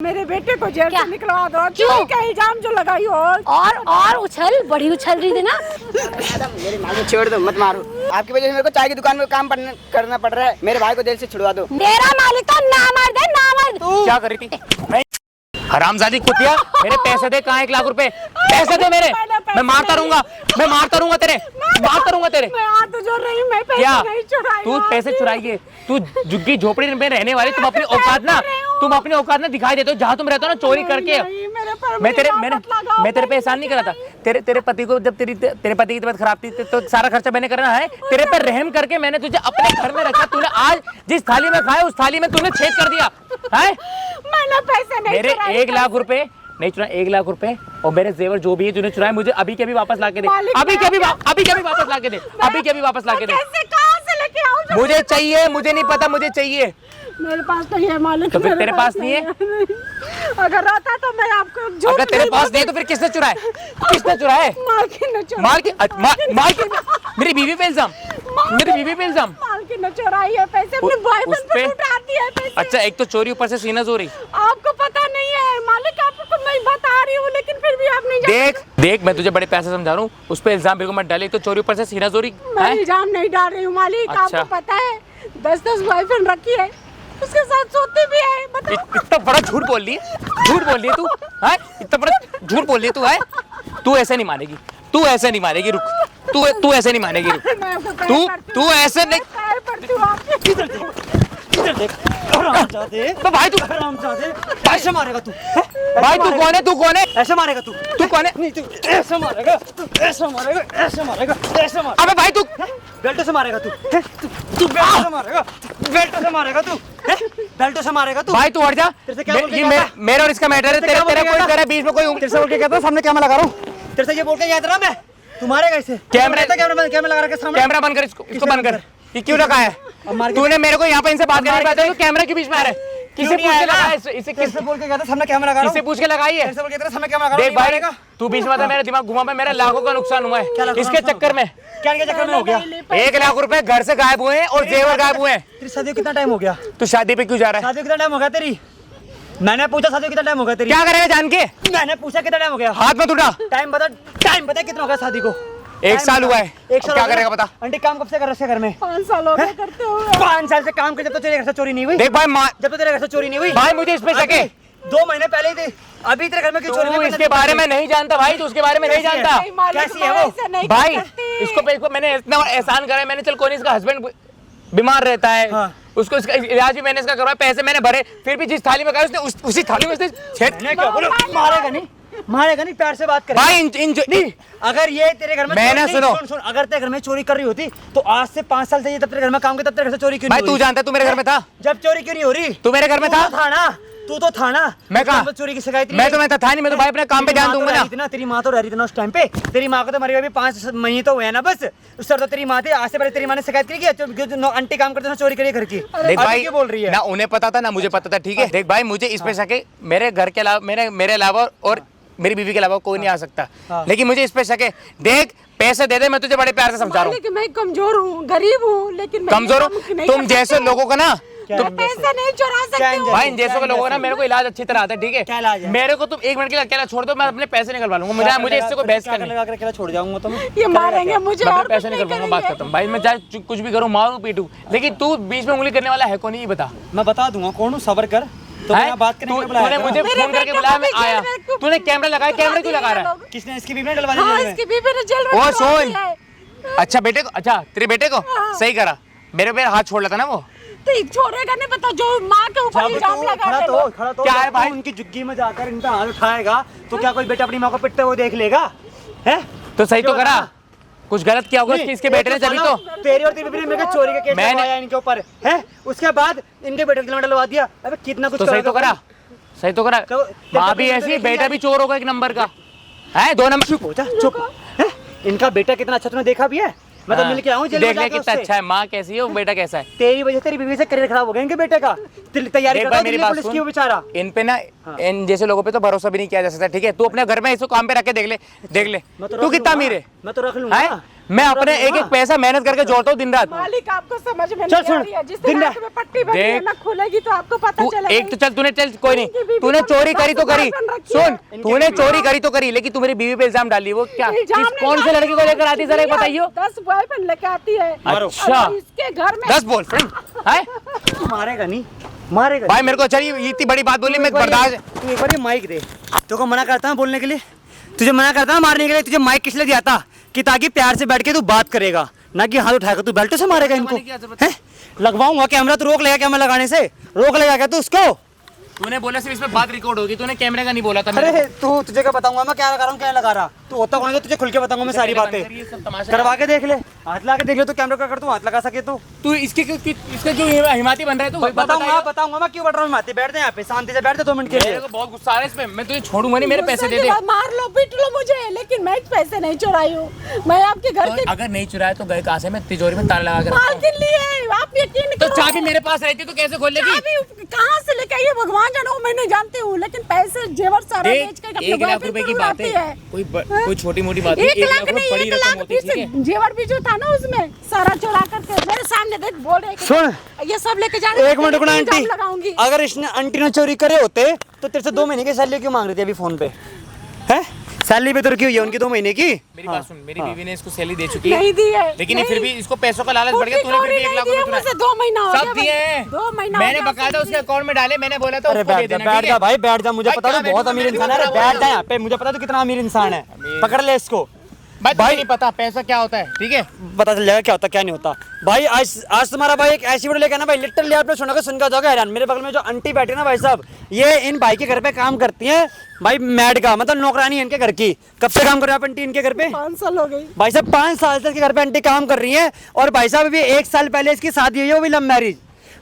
मेरे बेटे को जेल क्या? से निकलवा दो। क्यों? चोरी का इल्जाम जो लगाई हो। और उछल बड़ी उछल रही थी ना। मेरी माँ को छोड़ दो, मत मारो। आपकी वजह से मेरे को चाय की दुकान में काम करना पड़ रहा है। मेरे भाई को जेल से छुड़वा दो। मेरा मालिक तो ना मार दे ना मार दे। तू क्या कर रही थी? हरामजादी कुतिया, मेरे पैसे दे। कहाँ 1 लाख रुपए? पैसे दे मेरे। मैं मारता रहूंगा तेरे, मारता रहूंगा तेरे। मैं हाथ जोड़ रही हूँ, मैं पैसे क्या नहीं चुराई। तू पैसे चुराइए? तू झुग्गी झोपड़ी में रहने वाली, तुम अपनी औकात ना दिखाई देते हो। जहाँ तुम रहते हो ना चोरी करके। मैं तेरे पे एहसान नहीं करा था। तेरे पति को जब तेरे पति की तबीयत खराब थी तो सारा खर्चा मैंने करना है। तेरे पे रहम करके मैंने तुझे अपने घर में रखा। तूने आज जिस थाली में खाया उस थाली में तूने छेद कर दिया है। मैंने पैसे नहीं मेरे चुराए। 1 लाख रुपए नहीं चुराए। 1 लाख रुपए और मेरे जेवर जो भी है तूने चुराए, मुझे अभी के अभी वापस ला के दे। अभी के अभी वापस ला के दे। कैसे कहाँ से लेके आऊँ? मुझे चाहिए, मुझे नहीं पता, मुझे चाहिए। मेरे पास नहीं है मालिक। तो फिर तेरे पास नहीं है? अगर रहता तो मैं आपको अगर तेरे पास नहीं है तो फिर किसने चुराए? मालकिन ने चुराई। मेरी बीवी पे इल्जाम। मालकिन ने चुराई है पैसे, अपने बॉयफ्रेंड पे उठाती है पैसे। अच्छा, एक तो चोरी, ऊपर से सीना चोरी। आपको पता नहीं है मालिक, आपको मैं बता रही हूँ लेकिन फिर भी आप नहीं जानते। देख मैं तुझे बड़े पैसे समझा रहा हूँ, उस पे इल्जाम बिल्कुल मत डाले। एक तो चोरी, ऊपर से सीना चोरी। मैं इल्जाम नहीं डाल रही हूँ मालिक। अच्छा। आपको पता है 10-10 बॉयफ्रेंड रखी है, उसके साथ सोती भी है। बताओ। इतना बड़ा झूठ बोल रही है तू है। इतना बड़ा झूठ बोल रही है तू है। तू ऐसे नहीं मानेगी, रुक। तू ऐसे नहीं मानेगी, रुक। तू ऐसे नहीं। तो भाई तू ऐसे मारेगा तू? भाई तू कौन है? ऐसे मारेगा तू? तू कौन है? नहीं, तू ऐसे मारेगा। अबे भाई तू बेल्टों से मारेगा तू? बेल्टों से मारेगा तू? भाई तू हट जा। तेरे से क्या बोल के ये गया था? मेरा और इसका मैटर है। तेरा कोई बीच में कोई तेरे से बोल के कहता सामने कैमरा लगा रहा हूँ। तेरे से ये बोल के याद रहा मैं तुम्हारे कैसे कैमरा लगा के सामने। कैमरा बंद कर, इसको बंद कर। ये क्यों रखा है? तूने मेरे को यहाँ पे इनसे बात करने पाता है, कैमरा के बीच में आ रहा है। किसे पूछ के लगाया? इसे किससे बोल के कहता सामने कैमरा लगा रहा हूँ? किससे पूछ के लगाई है? तेरे से बोल के कहता सामने कैमरा लगा रहा हूँ। देख भाई, तू बीच में था, मेरा दिमाग घुमा पे, मेरा लाखों का नुकसान हुआ है इसके चक्कर में। क्या के चक्कर में हो गया? 1 लाख रुपए घर से गायब हुए हैं और जेवर गायब हुए हैं। तेरी शादी को कितना टाइम हो गया? तू शादी पे क्यों जा रहा है? शादी को कितना टाइम हो गया तेरी? मैंने पूछा शादी को कितना टाइम हो गया तेरी? क्या करेगा जान के? मैंने पूछा कितना टाइम हो गया? हाथ मत उठा। टाइम बता कितना हो गया शादी को? 1 साल हुआ है। 1 साल क्या करेगा बता? आंटी काम कब से कर रहे घर में? 5 साल हो गए करते हुए। 5 साल से काम कर, जब तो तेरे घर से चोरी नहीं हुई। देख भाई, जब तो तेरे घर से चोरी नहीं हुई भाई मुझे इस पे शक है। 2 महीने पहले ही थे, अभी तेरे घर में क्यों चोरी तू नहीं? इसके बारे में नहीं जानता भाई, तू उसके बारे में नहीं जानता। कैसी है वो? भाई इसको मैंने इतना एहसान करा है। मैंने चल कोई नहीं, इसका हस्बैंड बीमार रहता है। हाँ। उसको इसका इलाज भी मैंने इसका करवाया, पैसे मैंने भरे, फिर भी जिस थाली में खाया उसने उसी थाली में उसने छेद। मारेगा नहीं, प्यार से बात कर भाई नहीं। अगर ये तेरे घर में मैंने सुन, अगर तेरे घर में चोरी कर रही होती तो आज से 5 साल से ये तब तेरे घर में काम करता, तब तेरे घर से चोरी क्यों नहीं भाई? तू जानता है तू मेरे घर में था जब चोरी क्यों नहीं हो रही? तू मेरे घर में था? तू तो था ना। मैं कहा चोरी की शिकायत? मैं तो था नहीं। मैं तो भाई अपने काम पे ध्यान दूंगा ना। तेरी माँ तो रह रही थी ना उस टाइम पे। तेरी माँ को तो मरी हुई 5 महीने तो हुए हैं ना बस। उस तो तेरी माँ थी, आज से पहले तेरी माँ ने शिकायत की आंटी काम करते चोरी करिए घर की। देख भाई, क्यों बोल रही है? ना उन्हें पता था ना मुझे पता था, ठीक है। देख भाई, मुझे इस पे शक है। मेरे घर के अलावा मेरे अलावा और मेरी बीवी के अलावा कोई नहीं आ सकता, लेकिन मुझे इस पे शक है। देख पैसे दे दे, मैं तुझे बड़े प्यार से समझा रहा हूँ। मैं कमजोर हूँ, गरीब हूँ, लेकिन कमजोर हो तुम जैसे लोगों का ना, तुम पैसे नहीं चुरा सकते हो भाई। इन जैसों के लोगों का ना मेरे को इलाज अच्छी तरह आता है, ठीक क्या इलाज है। है? मेरे को तुम 1 मिनट के लिए अकेला छोड़ दो, मैं अपने पैसे निकलवा लूंगा। मुझे इससे कोई बहस करनी। लगा कर अकेला छोड़ जाऊंगा तो ये मारेंगे मुझे मैं और अपने पैसे निकलवाऊंगा, बात खत्म। भाई मैं चाहे कुछ भी करूँ, मारूं पीटूं, लेकिन तू बीच में उंगली करने वाला है कौन? ये बता। मैं बता दूंगा कौन हूँ, सब्र कर। तो बात करने के लिए बुलाया तूने मुझे फोन करके बुलाया, मैं आया। तूने कैमरा लगाया, कैमरा क्यों लगा रहा है? किसने? इसकी बीवी ने डलवा हाँ, दी इसकी बीवी ने जेल में ओ डलवा सोन, दिया है। अच्छा बेटे को, अच्छा तेरे बेटे को सही करा। मेरे पे हाथ छोड़ लेता ना वो। तो छोड़ेगा नहीं, पता जो माँ के ऊपर इल्जाम लगा दे। खड़ा तो क्या है भाई? उनकी झुग्गी में जाकर इनका हाथ उठाएगा तो क्या कोई बेटा अपनी माँ को पिटते हुए देख लेगा? है तो सही तो करा। कुछ गलत किया होगा इसके बेटे ने, तभी तो। तेरी और तेरी बीवी ने मेरे को चोरी का केस लगाया इनके ऊपर, है? उसके बाद इनके बेटे को डलवा दिया। अबे कितना कुछ तो सही तो करा, सही तो करा। माँ भी ऐसी, बेटा भी चोर होगा 1 नंबर का है। 2 नंबर। चुप हो जा, चुप। इनका बेटा कितना अच्छा तुमने देखा भी है? मैं तो मिल के आऊँ जेल में देख ले जाके कितना उससे। अच्छा है, माँ कैसी है, वो बेटा कैसा है। तेरी वजह से तेरी बीवी से करियर खराब हो गया इनके बेटे का। तैयारी कर रहा है दिल्ली पुलिस की वो बेचारा। इन पे ना, इन जैसे लोगों पे तो भरोसा भी नहीं किया जा सकता, ठीक है। तू अपने घर में इसको काम पे रख के देख ले। तू कितना अमीर है? मैं तो रख लूंगा। मैं अपने एक एक पैसा मेहनत करके जोड़ता हूँ दिन रात। मालिक आपको समझ में चल नहीं सुन, आ रही है। जिस दिन दिन रात- आंख में पट्टी बनी है देख, ना खुलेगी तो आपको पता तू चलेगा। एक तो चल तूने चल कोई नहीं, इनकी बीवी तूने को चोरी करी तो दस करी, बर्तन रखी है। सुन तूने चोरी करी तो करी, लेकिन तू मेरी बीवी पे इल्जाम डाली, वो क्या इल्जाम किस नहीं कौन से डाली, लड़के को लेकर आती है जरा एक बताइयो। 10 बॉयफ्रेंड लेके आती है। अच्छा। और इसके घर में 10 बॉयफ्रेंड है मारेगा नहीं, मारेगा भाई, मेरे को चलिए इतनी बड़ी बात बोली मैं बर्दाश्त। तू एक बार ये माइक दे। तो को मना करता हूँ बोलने के लिए, तुझे मना करता हूँ मारने के लिए। तुझे माइक किस लिए दिया था कि ताकि प्यार से बैठ के तू बात करेगा, ना कि हाथ उठाएगा। तू बेल्टों से मारेगा इनको, हैं? लगवाऊंगा कैमरा, तो रोक लेगा कैमरा लगाने से, रोक लेगा क्या तू उसको? तूने बोला सिर्फ इसमें बात रिकॉर्ड होगी, तूने कैमरे का नहीं बोला था। अरे तू, तुझे क्या बताऊंगा मैं, क्या लगा रहा हूँ क्या लगा रहा। तू होता कौन है, तुझे खुल के बताऊंगा मैं सारी बातें। करवा के देख ले, हाथ लगा के देख ले, तो कैमरा का कर, तू हाथ लगा सके तो। तू इसके क्यों हिमाती बन रहा है? तू बताऊंगा मैं क्यों बढ़ रहा हूँ। माते बैठ दे यहाँ पे, शांति से बैठ दे 2 मिनट के लिए। मेरे को बहुत गुस्सा आ रहा है इस पे, मैं तुझे छोड़ूंगा नहीं, मेरे पैसे दे दे। मार लो पीट लो मुझे, लेकिन मैं पैसे नहीं चुराई हूँ। मैं आपके घर के अगर नहीं चुराया तो गए कहाँ से? मैं तिजोरी में ताला लगा के रखता हूँ। मालकिन लिए, आप यकीन तो करो। चाबी मेरे पास रहती तो कैसे खोल लेगी? चाबी कहाँ से लेके आई है भगवान जाने, वो मैं नहीं जानती हूँ, लेकिन पैसे जेवर सारा बेच के अपने 1 लाख boyfriend रुपए को की बात उड़ाती है, कोई छोटी मोटी बात नहीं। 1 लाख रुपए नहीं, बड़ी 1 रकम लाख होती है, ठीक है? फिर जेवर भी जो था ना उसमें सारा चुरा करके मेरे सामने देख बोल रहे सुन, ये सब लेके जा रहे एक मिनट रुकना इल्जाम आंटी। लगाऊंगी। अगर इसने आंटी ने चोरी करे होते तो तेरे से 2 महीने की सैलरी क्यों मांग रही थी अभी फोन पे? है सैलरी भी तो रुकी हुई है उनकी 2 महीने की। मेरी बात सुन, मेरी बीवी ने इसको सैलरी दे चुकी है, नहीं दी है, लेकिन ये नहीं। फिर भी इसको पैसों का लालच बढ़ गया। तूने फिर भी 1 लाख रुपए चुराए। मुझसे 2 महीना हो सब गया दिए भाई। हैं, 2 महीना मैंने बकायदा उसके अकाउंट में डाले। मैंने बोला था अरे उसको दे बैठ जा, देना, बैठ ठीक जा है? भाई, बैठ जा। मुझे भाई पता है क्या तू बहुत बैठूं, अमीर मैं इंसान है। अरे भी बैठ बोल जा रहा यहाँ पे, मुझे पता है तू कितना अमीर इंसान है। अमीर। पकड़ ले इसको भाई भाई। तुझे नहीं पता पैसा क्या होता है, ठीक है? पता चल जाएगा क्या होता क्या नहीं होता। भाई आज तुम्हारा भाई एक ऐसी वीडियो लेके आना भाई, लिटरली आप लोग सुनोगे, सुनकर जाओगे हैरान। मेरे बगल में जो आंटी बैठी है ना भाई साहब, ये इन भाई के घर पे काम करती हैं भाई, मैड का मतलब नौकरानी है इनके घर की। कब से काम कर रहे हो आप आंटी इनके घर पे? 5 साल हो गई। भाई साहब 5 साल से इसके घर पे आंटी काम कर रही है। और भाई साहब अभी 1 साल पहले इसकी शादी हुई है, वो भी लव मैरिज।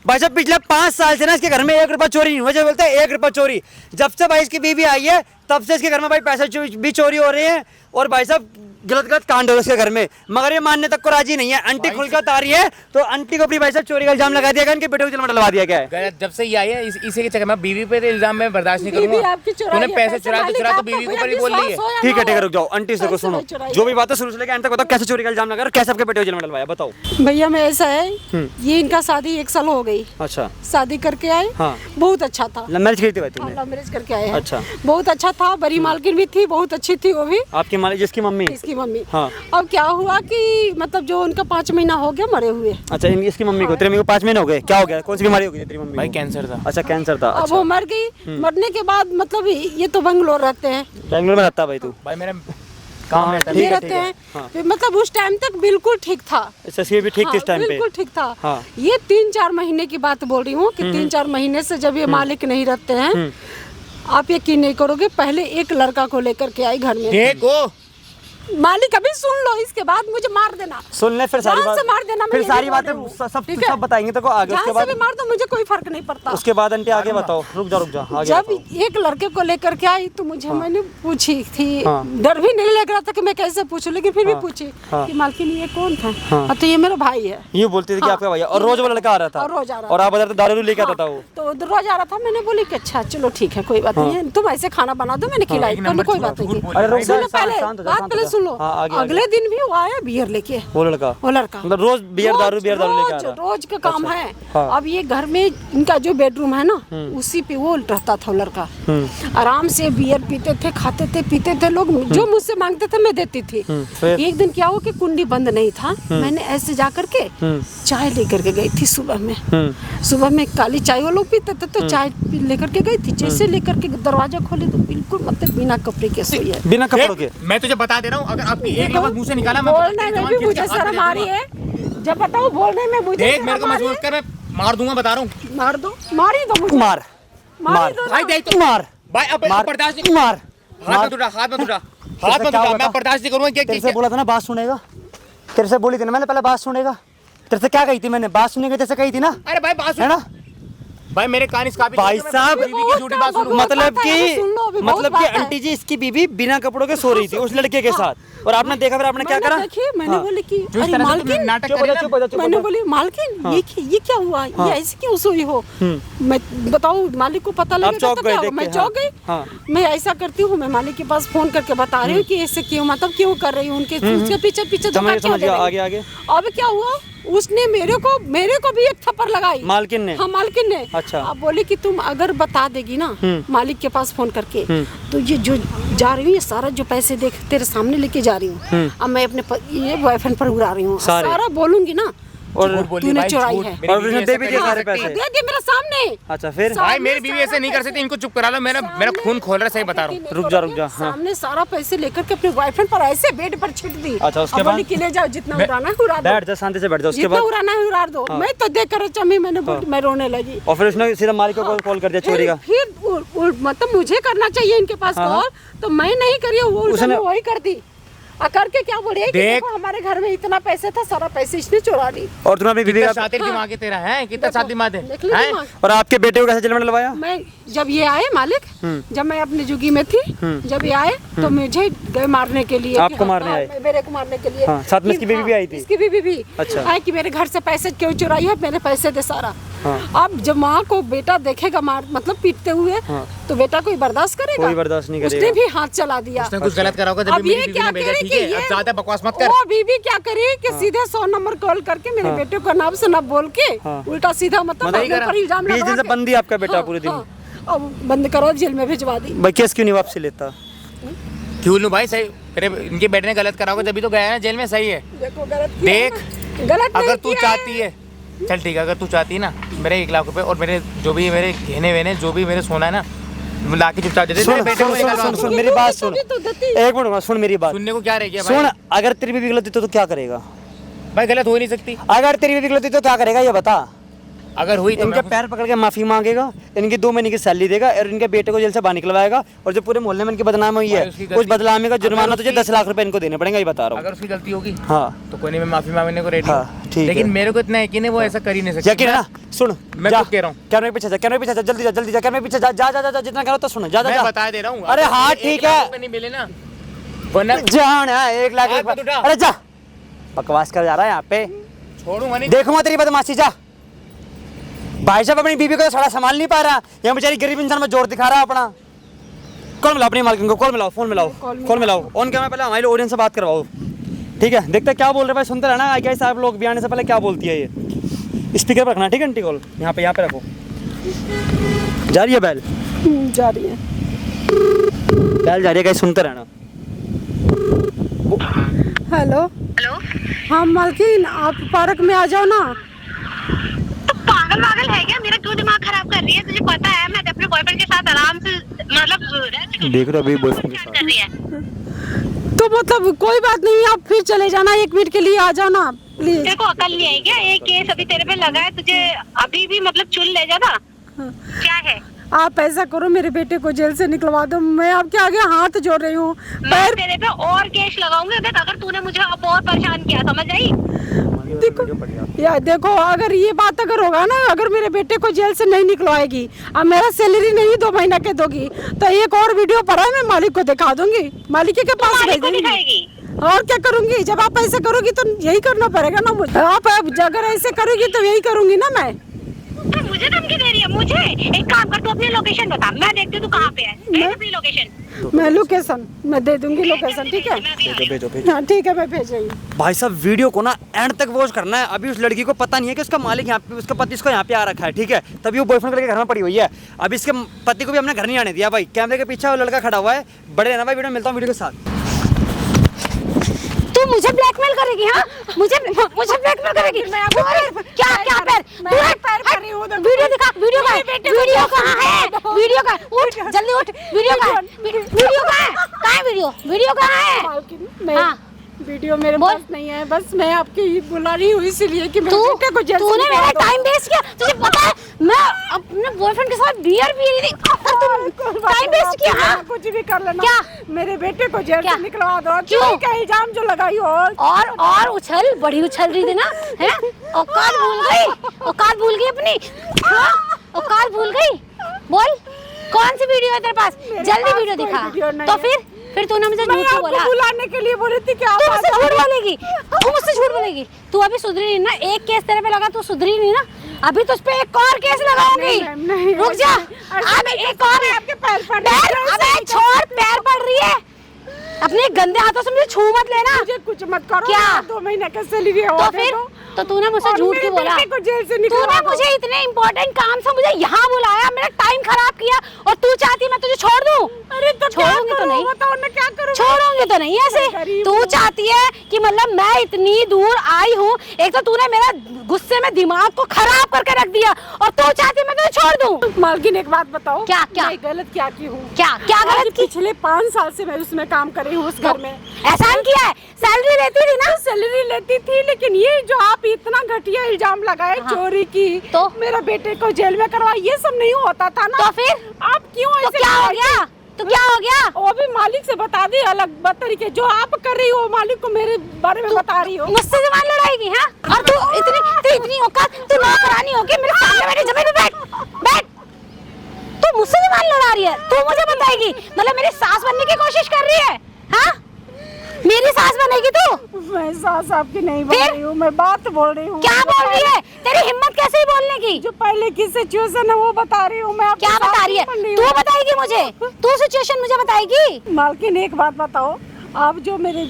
भाई साहब पिछले 5 साल से ना इसके घर में 1 रुपया चोरी नहीं हुआ। जो बोलते हैं 1 रुपया चोरी, जब से भाई इसकी बीवी आई है तब से इसके घर में भाई पैसे भी चोरी हो रहे हैं। और भाई साहब गलत कांड हो रहा है इसके घर में, मगर ये मानने तक को राजी नहीं है। आंटी खुल कर बता रही है, तो आंटी को अपनी भाई साहब चोरी का इल्जाम लगा दिया गया, इनके बेटे को जेल में डलवा दिया गया है। जब से ये आई है इसी के चक्कर में बीवी पे तो इल्जाम मैं बर्दाश्त नहीं बीवी करूंगा। आपकी चुराई तूने है, पैसे पैसे चुरा तो मालिक बीवी के आपको ऊपर ही बोल रही है। विश्वास हो या ठीक है ना ठीक है, हो? रुक जाओ आंटी से को सुनो, पैसे नहीं जो भी बात है शुरू से लेकर अंत तक बताओ। कैसे चोरी का इल्जाम लगा और कैसे आपके बेटे को जेल में डलवाया, बताओ। भैया मैं ऐसा है, ये इनका शादी 1 साल हो गई, अच्छा, शादी करके आए। हाँ। बहुत अच्छा था, लव मैरिज की थी भाई तुमने? लव मैरिज करके आए हैं। अच्छा। बहुत अच्छा था, बड़ी मालकिन भी थी, बहुत अच्छी थी वो भी, आपकी मालिक जिसकी मम्मी? इसकी मम्मी। हाँ। अब क्या हुआ कि मतलब जो उनका 5 महीना हो गया मरे हुए। अच्छा, इसकी मम्मी को, तेरी मम्मी को 5 महीने हो गए? क्या हो गया, कौन सी बीमारी हो गई तेरी मम्मी भाई को? कैंसर था। अच्छा कैंसर था। अब अच्छा, वो मर गई, मरने के बाद मतलब ये तो बंगलोर रहते हैं, बेंगलोर में रहता है भाई तू? भाई मेरा काम है, ठीक ये है, रहते ठीक है। हैं। हाँ। फिर मतलब उस टाइम तक बिल्कुल ठीक था। अच्छा, ये भी ठीक हाँ, थी इस टाइम पे? बिल्कुल ठीक था। हाँ। ये 3-4 महीने की बात बोल रही हूँ कि 3-4 महीने से जब ये मालिक नहीं रहते हैं, आप यकीन नहीं करोगे, पहले एक लड़का को लेकर के आई घर में। देखो मालिक अभी सुन लो, इसके बाद मुझे मार देना, सुन ले फिर सारी जान बात, से मार देना। मैं फिर यही सारी बोल बातें रही हूँ। सब ठीक है? सब बताएंगे तो आगे। जान उसके से बाद भी मार दो, मुझे कोई फर्क नहीं पड़ता। उसके बाद आंटी आगे बताओ, रुक जा आगे जब बताओ। एक लड़के को लेकर के आई तो मुझे मैंने पूछी थी, हाँ। डर भी नहीं लग रहा था कि मैं कैसे पूछूं, लेकिन फिर भी पूछी हाँ। कि मालकिन ये कौन था? हाँ। तो ये मेरा भाई है। यूँ बोलती थी कि हाँ। आपका भैया, और रोज वो लड़का आ रहा था? और रोज आ रहा और था। आप उधर दारू लेके आता था वो? तो उधर रोज आ रहा था। मैंने बोली कि अच्छा चलो ठीक है, कोई बात नहीं है, तुम ऐसे खाना बना दो, मैंने खिलाई, एक नंबर कोई झूठ बात नहीं बोल की। अरे रुक जा, सुनो पहले शांत हो जा, बात शांत हो पहले जा। सुन लो। हाँ, आगे, अगले दिन भी वो आया बियर लेके, वो लड़का? वो लड़का मतलब रोज बियर दारू लेके आ रहा? रोज का काम है। हाँ। अब ये घर में इनका जो बेडरूम है ना, उसी पे वो रहता था वो लड़का। आराम से बियर पीते थे, खाते थे, पीते थे। लोग जो मुझसे मांगते थे मैं देती थी। फिर? एक दिन क्या हुआ कि कुंडी बंद नहीं था, मैंने ऐसे जा करके चाय लेकर के गई थी सुबह में। सुबह में काली चाय वो लोग पीते थे, तो चाय लेकर के गई थी। जैसे लेकर के दरवाजा खोले तो बिल्कुल मतलब बिना कपड़े के सोई है। बिना कपड़ों के? मैं तुझे बता दे रहा हूँ, अगर आपकी एक लफ्ज मुंह से निकाला मैं बोलने में भी मुझे शर्म आ रही है, जब बताओ बोलने में मुझे देख मेरे को शर्म आ रही मजबूर कर, मैं मार दूंगा, बता रहा हूँ। है। मार दो, मार ही दो मुझे, मार मार ही दो ना। भाई देख तो मार भाई, अब मार बर्दाश्त नहीं। मार हाथ मत उठा, हाथ मत उठा, हाथ मत क्या उठा, हुआ मैं था? बर्दाश्त नहीं करूंगा। तेरे से बोला था ना बात सुनेगा, तेरे से बोली थी ना मैंने, पहले बात सुनेगा। तेरे से क्या कही थी मैंने, बात सुनेगा तेरे से कही थी ना, अरे भाई बात है ना? भाई मेरे कान इस काबिल भाई नहीं है, साहब, मैं बीवी की झूठी बात सुनूं। बहुत मतलब बात है, सुन लो, अभी कि बहुत मतलब कि बात है। आंटी जी इसकी बीवी बिना कपड़ों के सो रही थी उस लड़के के साथ, और आपने देखा फिर आपने क्या मैंने करा? देखी, मैंने हाँ। बोली कि जो इस अरे तरह से तुमने मालकिन, नाटक चुप करे हो जा, ना, चुप हो जा, चुप हो मैंने जा। बोली मालकिन ये क्या हुआ, हाँ। ये ऐसे क्यों सोई हो? मैं बताऊँ मालिक को पता लगेगा चौंक तो गए क्या देख होगा? मैं के, चौंक गई। हाँ। मैं ऐसा करती हूँ, मैं मालिक के पास फोन करके बता रही हूँ कि ऐसे क्यों, मतलब क्यों कर रही हूँ, उनके उसके पीछे पीछे धोखा क्यों समझ दे गया, रही हूँ? आगे आगे। अब क्या हुआ, उसने मेरे को भी एक थप्पड़ लगाई, मालकिन ने? हाँ मालकिन ने। अच्छा। अब बोली कि तुम अगर बता देगी ना मालिक के पास फोन करके, तो ये जो जा रही हूँ ये सारा जो पैसे देख तेरे सामने लेके जा रही हूँ, अब मैं अपने ये बॉयफ्रेंड पर उड़ा रही हूँ, सारे? सारा बोलूंगी ना, और झूठ बोली तूने भाई, चुराई झूठ। है। मेरी और बीवी उसने ऐसा दे भी दिए कर सारे सकती है। पैसे? दे दे मेरे सामने। अच्छा फिर? भाई मेरी बीवी ऐसे नहीं कर सकती, इनको चुप करा लो, मेरा खून खोल रहा है, सही बता रहा हूँ। रुक जा, हाँ। सामने सारा पैसे लेकर के अपने बॉयफ्रेंड पर ऐसे बेड पर छिट दी। अच्छा, उसके अब बाद? बोली कि ले जाओ, जितना उड़ाना है उड़ा दो, बैठ जा, शांति से बैठ जा। उसके जितना बाद? उड़ाना है उड़ा दो। मैं तो देख कर चमी, मैंने बोली, मैं रोने लगी। और फिर उसने सीधा मालिक को कॉल कर दिया चोरी का? फिर मतलब मुझे करना चाहिए इनके पास हाँ। कॉल, तो मैं नहीं करी, वो उल्टा उसने- में वही कर दी। करके क्या बोले कि देख। देखो हमारे घर में इतना पैसे था, सारा पैसे इसने चुरा ली। और तुमने अपनी बीवी कितना का, शातिर दिमाग है तेरा, है कितना देखो, शातिर दिमाग देख है, ली हैं? दिमाग। और आपके बेटे को कैसे जेल में डलवाया? मैं जब ये आए मालिक, जब मैं अपनी जुगी में थी, जब ये आए तो मुझे गए मारने के लिए। आपको कि हाँ, मारने आए? मेरे को मारने के लिए। हाँ, साथ में कि इसकी बीवी भी आई थी? इसकी बीवी भी अच्छा। आए कि मेरे घर से पैसे क्यों चुराई है, मेरे पैसे दे सारा। हाँ। अब जब माँ को बेटा देखेगा मार मतलब पीटते हुए, तो बेटा कोई बर्दाश्त करेगा? कोई बर्दाश्त नहीं उसने करेगा। भी हाथ चला दिया। उसने कुछ गलत करा होगा अब तभी ये मेरी बीवी क्या ने भेजा, करे ठीक कि है? अब ये ज्यादा बकवास मत कर। वो बीवी क्या करे कि सीधे 100 नंबर कॉल करके मेरे बेटे को नाम से ना बोल के हाँ। उल्टा सीधा मतलब मतलब मेरे पर इल्जाम 20 लगा दिन से के। बंदी आपका बेटा पूरे दिन? अब बंद करो, जेल में भिजवा दी। भाई केस क्यों नहीं वापसी लेता? क्यों लूं भाई, सही तेरे इनके बेटे ने गलत करा होगा तभी तो गया है ना जेल में, सही है। देखो गलत किया देख, ना। गलत अगर नहीं तू किया चाहती है, चल ठीक है, अगर तू चाहती है ना, मेरे 1 लाख रुपए और मेरे जो भी मेरे गहने वेने जो भी मेरे सोना है ना, ला के चुपचाप दे दे। सुन तेरे बेटे को सुन सुन निकलवा सुन दूं। सुन मेरी बात सुन, तभी तो देती। एक मिनट सुन मेरी बात सुनने को क्या रह गया सुन। भाई? अगर तेरी बीवी गलत तो क्या करेगा? भाई गलत हो ही नहीं सकती, अगर तेरी बीवी गलत तो क्या करेगा ये बता? अगर हुई तो इनके मैं पैर पकड़ के माफी मांगेगा, इनकी 2 महीने की सैलरी देगा और इनके बेटे को जेल से बाहर निकलवाएगा, और जो पूरे मोहल्ले में इनकी बदनामी हुई है भाई, उसकी उस गलती- बदनामी का जुर्माना अगर तुझे उसकी- 10 लाख रुपए इनको देने पड़ेंगे, ये बता रहा हूँ। अगर उसकी गलती होगी हाँ तो कोई नहीं, मैं माफी मांगने को रेडी हाँ, हूँ। ठीक लेकिन है। मेरे को इतना यकीन है वो ऐसा कर ही नहीं सकती। यकीन है ना? सुन, मैं जा, खुद कह रहा हूँ। कैमरे के पीछे जा, कैमरे के पीछे जा, जल्दी जा, जल्दी जा, कैमरे के पीछे जा, जा जा जा, जितना कह रहा तो सुन, जा जा मैं जा। बता दे रहा हूँ। अरे अगर हाँ, मुझे ठीक 1 लाख है। रुपए नहीं मिले ना, वरना जान है 1 लाख हाथ एक मत उठा। अरे जा, बकवास कर जा रहा है यहाँ पे, छोड़ूंगा नहीं। देखूंगा तेरी बदमाशी। जा भाई साहब, अपनी बीवी को सारा संभाल नहीं पा रहा, यहाँ बेचारी गरीब इंसान में जोर दिखा रहा है अपना। कॉल मिलाओ अपनी मालकिन को, कॉल मिलाओ, फोन मिलाओ, फोन मिलाओ ऑन कैमरा, पहले हमारे ऑडियंस से बात करवाओ, ठीक है? देखते क्या बोल रहे भाई, सुनते रहना। आई गाइस, आप लोग भी आने से पहले क्या बोलती है ये, स्पीकर पर रखना, ठीक है? आंटी कॉल यहाँ पे रखो। जा रही है बैल? जा रही है। बैल जा रही है गाइस, सुनते रहना। हेलो हेलो, हाँ मालकिन, आप पार्क में आ जाओ ना। तो पागल है क्या? मेरा क्यों दिमाग खराब कर रही है? तुझे पता है मैं अपने बॉयफ्रेंड के साथ आराम से मतलब देख रहे हो अभी बॉयफ्रेंड के कर रही है। तो मतलब कोई बात नहीं, आप फिर चले जाना, 1 मिनट के लिए आ जाओ ना प्लीज। तेरे को अकल नहीं है क्या? एक केस अभी तेरे पे लगा है, तुझे अभी भी मतलब चुन ले जाना क्या है? आप ऐसा करो, मेरे बेटे को जेल से निकलवा दो, मैं आपके आगे हाथ जोड़ रही हूँ। मैं तेरे पे और केस लगाऊंगी देख, अगर तूने मुझे अब और परेशान किया, समझ आई? देखो अगर ये बात अगर होगा ना, अगर मेरे बेटे को जेल से नहीं निकलवाएगी, अब मेरा सैलरी नहीं 2 महीना के दोगी, तो एक और वीडियो पड़ा है, मैं मालिक को दिखा दूंगी, मालिक के पास मालिक को भेज दूंगी। दिखाएगी? और क्या करूंगी? जब आप ऐसे करोगी तो यही करना पड़ेगा ना मुझे। आप अगर ऐसे करोगी तो यही करूंगी ना मैं। तो मुझे धमकी दे रही है? मुझे एक काम कर, तू अपनी लोकेशन बता, मैं देखती हूँ तू कहाँ पे है। भेज अपनी लोकेशन। मैं लोकेशन मैं दे दूंगी लोकेशन, ठीक है? भेजो भेजो। हाँ ठीक है, मैं भेज रही हूँ। भाई साहब, वीडियो को ना एंड तक वॉच करना है। अभी उस लड़की को पता नहीं है कि उसका मालिक यहाँ पे, उसका पति इसको यहाँ पे आ रखा है, ठीक है? तभी वो बॉयफ्रेंड को लेकर घर में पड़ी हुई है। अब इसके पति को भी हमने घर नहीं आने दिया भाई। कैमरे के पीछे वो लड़का खड़ा हुआ है। बड़े रहना भाई, वीडियो मिलता हूँ वीडियो के साथ। तू मुझे ब्लैकमेल करेगी? हाँ, मुझे ब्लैकमेल करेगी? क्या क्या पैर? पैर कर रही हूँ। वीडियो दिखा, वीडियो कहाँ है? वीडियो कहाँ है? वीडियो कहाँ? उठ, जल्दी उठ। वीडियो कहाँ है? वीडियो कहाँ है? कहाँ है वीडियो? वीडियो कहाँ है? मालकिन, मैं हाँ। वीडियो मेरे बोल। पास नहीं है, बस मैं आपकी बुला रही हूँ इसीलिए कि मेरे बेटे को जेल से तूने निकलवा मेरा दो। टाइम वेस्ट किया। तुझे पता है मैं अपने बॉयफ्रेंड के साथ बियर पी रही थी और तूने टाइम वेस्ट किया। हाँ? कुछ भी कर लेना, क्या? मेरे बेटे को जेल क्या? से निकलवा दो। क्यों? चोरी का इल्जाम जो लगाई हो। और उछल, बड़ी उछल रही थी ना, हैं? औकात भूल गई अपनी। हाँ? औकात भूल गई? बोल कौन सी वीडियो है तेरे पास? जल्दी वीडियो दिखा। तो फिर तूने मुझे झूठ क्यों बोला? बुलाने के लिए बोली थी क्या? तू मुझसे झूठ बोलेगी? तू मुझसे झूठ बोलेगी? तू अभी सुधरी नहीं ना? एक केस तेरे पे लगा, तू सुधरी नहीं ना? अभी तुझ पे एक और केस लगाऊंगी। रुक जा, अब एक और। आपके पैर पड़ पैर, अबे छोड़, पैर पड़ रही है। अपने गंदे हाथों से मुझे छू मत लेना। मुझे कुछ मत करो। क्या? 2 महीने का सैलरी है। तो फिर तो तूने मुझसे झूठ क्यों बोला? को जेल से तूने मुझे इतने इम्पोर्टेंट काम से मुझे यहाँ बुलाया, मेरा टाइम खराब किया, और तू चाहती मैं तुझे छोड़ दूं? अरे तो छोड़ूंगी तो नहीं। बताओ ना क्या करूं? छोड़ूंगी तो नहीं ऐसे। तू चाहती है कि मतलब मैं इतनी दूर आई हूँ, एक तो तूने मेरा गुस्से में दिमाग को खराब करके रख दिया, और तू चाहती है मैं तुझे छोड़ दूं? मालकिन एक बात बताओ, क्या? मैं गलत क्या की हूँ? क्या गलत की? पिछले 5 साल से मैं उसमें काम कर रही हूँ, उस घर में। एहसान किया है? सैलरी लेती थी ना? सैलरी लेती थी, लेकिन ये जो आप इतना घटिया इल्जाम लगाए, हाँ। चोरी की, तो मेरा बेटे को जेल में करवा, ये सब नहीं होता था ना। तो फिर आप क्यों तो ऐसे क्या हो करवाई? गया? तो क्या हो गया? वो भी मालिक से बता दी अलग तरीके, जो आप कर रही हो मालिक को मेरे बारे में बता रही हो। मुझसे जबान लड़ाएगी? हाँ, और तू इतनी औकात, तू नौकरानी होगी मेरे सामने बैठी, जमीन पे बैठ। तू मुझसे जबान लड़ा रही है? तू मुझे बताएगी? मतलब मेरी सास बनने की कोशिश कर रही है? हाँ, मेरी सास बनेगी तू? मैं सास आपकी नहीं बोल रही हूँ, मैं बात बोल रही हूँ। क्या बोल रही है? तेरी हिम्मत कैसे ही बोलने की? जो पहले की सिचुएशन है वो बता रही हूँ मैं। क्या बता रही है? तू बताएगी मुझे? तू सिचुएशन मुझे बताएगी? मालकिन एक बात बताओ, आप जो मेरे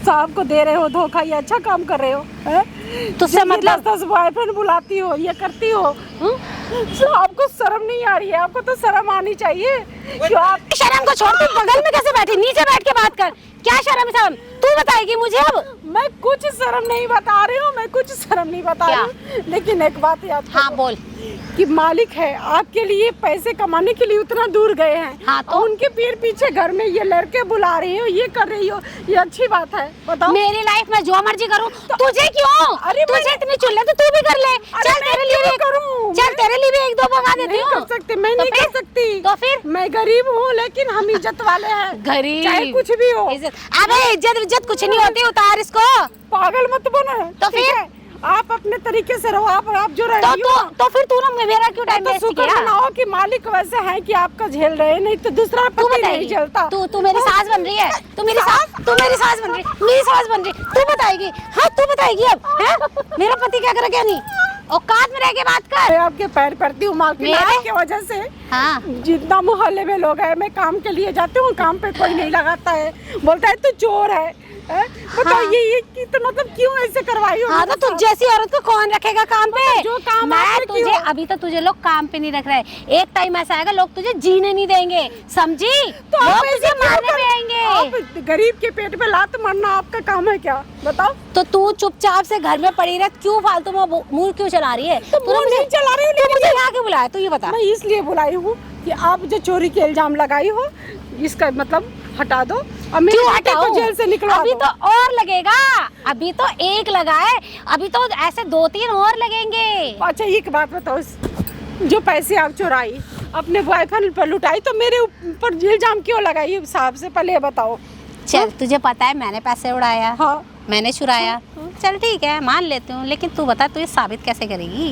साहब को दे रहे हो धोखा, ये अच्छा काम कर रहे हो? तुझसे मतलब 10 बॉयफ्रेंड बुलाती हो, ये करती हो, तो आपको शर्म नहीं आ रही है? आपको तो शर्म आनी चाहिए। क्यों आप शर्म को छोड़, तू बगल में कैसे बैठी? नीचे बैठ के बात कर। क्या शर्म? तू बताएगी मुझे अब? मैं कुछ शर्म नहीं बता रही हूँ, मैं कुछ शर्म नहीं बता रही हूँ, लेकिन एक बात याद हाँ करो बोल। कि मालिक है आपके लिए, पैसे कमाने के लिए उतना दूर गए हैं। हाँ तो? उनके पीठ पीछे घर में ये लड़के बुला रही हो, ये कर रही हो, ये अच्छी बात है? बताओ। मेरी लाइफ में जो मर्जी करूं, तुझे क्यों? अरे तुझे इतनी चुल्ले तो तू भी कर ले। चल मैं तेरे लिए क्यों भी करूं? चल तेरे लिए भी 1-2 मंगा देती नहीं हूँ। कर सकती, मैं तो नहीं फिर? कर सकती। तो फिर? मैं गरीब हूँ, लेकिन हम इज्जत वाले हैं। गरीब चाहे कुछ भी हो। अबे इज्जत कुछ नहीं होती, उतार इसको। पागल मत बनो। तो ठीक फिर? है? आप अपने तरीके से रहो, आप जो रह तो रही हो ना, तो फिर तू ना मेरा क्यों टाइम तो वेस्ट शुक्र किया? मनाओ कि मालिक वैसे हैं कि आपका झेल रहे, नहीं तो दूसरा तू पति नहीं बताएगी? झेलता। तू मेरी सास बन रही है? तू मेरी सास बन रही? तू बताएगी? हाँ तू बताएगी अब? हैं? मेरा पति क्या करे क्या नहीं? औकात में रह के बात कर। मैं आपके पैर पड़ती हूँ मालकिन, मेरे? आपकी वजह से। हाँ जितना मोहल्ले में लोग हैं, मैं काम के लिए जाती हूँ, काम पे कोई नहीं लगाता है, बोलता है तू चोर है। बताओ हाँ। ये तो मतलब क्यों ऐसे करवाई हो? हाँ तो तुझ जैसी औरत को कौन रखेगा काम पे? जो काम मैं आपने तुझे किया। अभी तो तुझे लोग काम पे नहीं रख रहे, एक टाइम ऐसा आएगा लोग तुझे जीने नहीं देंगे, समझी? तो लोग आप तुझे ऐसे क्यों मारने कर- पे आएंगे। आप गरीब के पेट पे लात मारना आपका काम है क्या? बताओ। तो तू चुपचाप से घर में पड़ी रह, क्यों फालतू में मुंह क्यों चला रही है? तो तूने मुंह नहीं चला रही हूँ, तू लेकिन मुझे यहाँ क्यों बुलाया? तू ये बता। मैं इसलिए बुलाई हूँ कि आप जो चोरी के इल्जाम लगाई हो, इसका मतलब हटा दो, और मेरे क्यों बेटे को हटाऊं? जेल से निकलवा अभी दो। तो और लगेगा, अभी तो एक लगा है, अभी तो ऐसे 2-3 और लगेंगे। अच्छा एक बात बताओ, जो पैसे आप चुराई अपने बॉयफ्रेंड पर लुटाई, तो मेरे ऊपर इल्जाम क्यों लगाई साहब से? पहले ये बताओ। चल तुझे पता है मैंने पैसे उड़ाया, हाँ मैंने चुराया, चल ठीक है मान लेती हूँ, लेकिन तू बता तू ये साबित कैसे करेगी?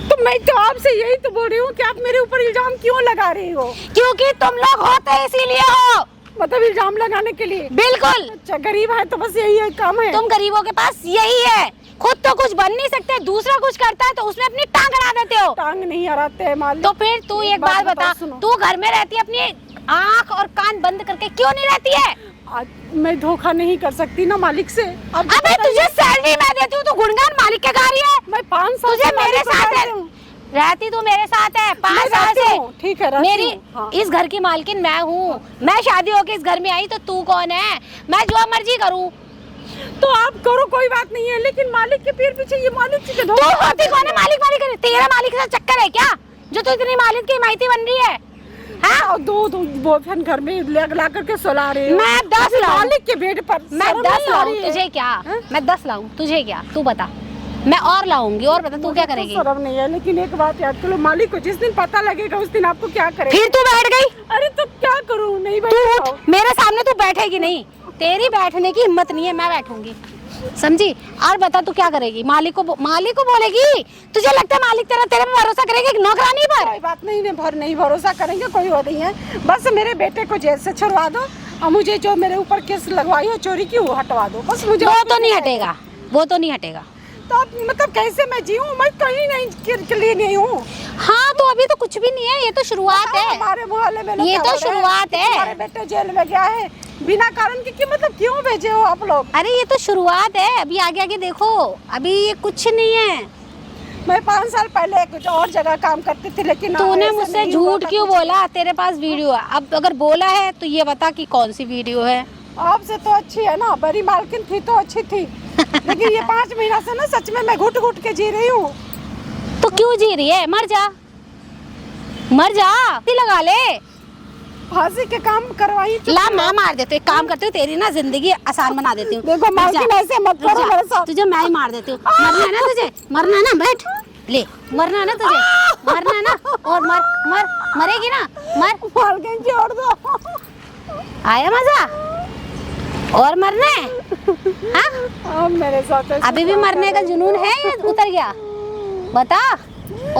तो मैं तो आपसे यही तो बोल रही हूँ कि आप मेरे ऊपर इल्जाम क्यों लगा रही हो? क्योंकि तुम लोग होते इसीलिए हो। मतलब इल्जाम लगाने के लिए? बिल्कुल, अच्छा गरीब है तो बस यही काम है? तुम गरीबों के पास यही है, खुद तो कुछ बन नहीं सकते, दूसरा कुछ करता है तो उसमें अपनी टांग अड़ा देते हो। टांग नहीं हराते हैं मालिक। तो फिर तू एक बात बता, सुनो। तू घर में रहती है अपनी आँख और कान बंद करके क्यों नहीं रहती है? आज मैं धोखा नहीं कर सकती ना मालिक से। अब अबे तुझे सैलरी मैं देती हूँ, तू गुणगान मालिक के गा रही है। मैं 5 साल तुझे से मेरे मालिक को साथ है, रहती हूँ। रहती तू मेरे साथ है 5 साल रहती से। हूँ, ठीक है रहती मेरी हूँ, हाँ। इस घर की मालकिन मैं हूँ, मैं शादी होके इस घर में आई तो तू कौन है? मैं जो मर्जी करूँ। तो आप करो, कोई बात नहीं है, लेकिन मालिक के पीठ पीछे ये मालिक की तू होती कौन है मालिक? तेरा मालिक के साथ चक्कर है क्या जो तू इतनी मालिक की माइती बन रही है? हाँ, दो बॉयफ्रेंड घर में ला करके सुला रहे हो। मैं 10 लाऊं। मालिक के बेड पर मैं शर्म 10 नहीं आ लाऊं रही है? तुझे क्या? हाँ? मैं 10 लाऊं तुझे क्या? तू बता। मैं और लाऊंगी, और बता तू क्या मुझे तो करेगी? शर्म नहीं है, लेकिन एक बात याद करो, मालिक को जिस दिन पता लगेगा उस दिन आपको क्या करेगा? फिर तू बैठ गई? अरे तो क्या करूं? नहीं तू बैठ उठ, मेरे सामने तू बैठेगी नहीं, तेरी बैठने की हिम्मत नहीं है, मैं बैठूंगी। समझी? और बता तू क्या करेगी? मालिक को बोलेगी? तुझे लगता है मालिक तेरे पे भरोसा करेगा कि नौकरानी पर? कोई बात नहीं, नहीं भरोसा करेंगे, कोई वो नहीं है। बस मेरे बेटे को जेल से छुड़वा दो और मुझे जो मेरे ऊपर केस लगवाई हो चोरी की वो हटवा दो बस। मुझे वो तो नहीं हटेगा, वो तो नहीं हटेगा। तो अब मतलब कैसे मैं जीऊँ? मैं कहीं नहीं के लिए नहीं हूँ। हाँ तो अभी तो कुछ भी नहीं है, ये तो शुरुआत है। हमारे मोहल्ले में लोग ये क्या तो बोल रहे हैं? शुरुआत है। हमारे बेटे जेल में गया है बिना कारण के, कि मतलब क्यों भेजे हो आप लोग? अरे ये तो शुरुआत है, अभी आगे आगे देखो, अभी ये कुछ नहीं है। मैं 5 साल पहले कुछ और जगह काम करती थी, लेकिन तूने ऐसे मुझसे नहीं हुआ झूठ था क्यों कुछ। बोला? तेरे पास वीडियो है, अब अगर बोला है तो ये बता कि कौन सी वीडियो है। आपसे तो अच्छी है ना, बड़ी मालकिन थी तो अच्छी थी, लेकिन ये 5 महीना से ना सच में मैं घुट घुट के जी रही हूँ। तो क्यों जी रही है? मर जा, मर जा, लगा ले। फांसी के काम करवाई। ला मैं मार देती हूँ, एक काम करती हूँ, तेरी ना जिंदगी आसान बना देती हूँ। देखो मालकिन ऐसे मत रुक करो जा, मेरे साथ। तुझे मैं ही मार देती हूँ। मरना है ना तुझे? मरना है ना? बैठ ले, मरना है ना तुझे? मरना है ना? और मरेगी ना? मर। मालकिन छोड़ दो। आया मजा? और मरना है? हाँ? अब मेरे साथ ऐसे अभी भी मरने का जुनून है या उतर गया? बता।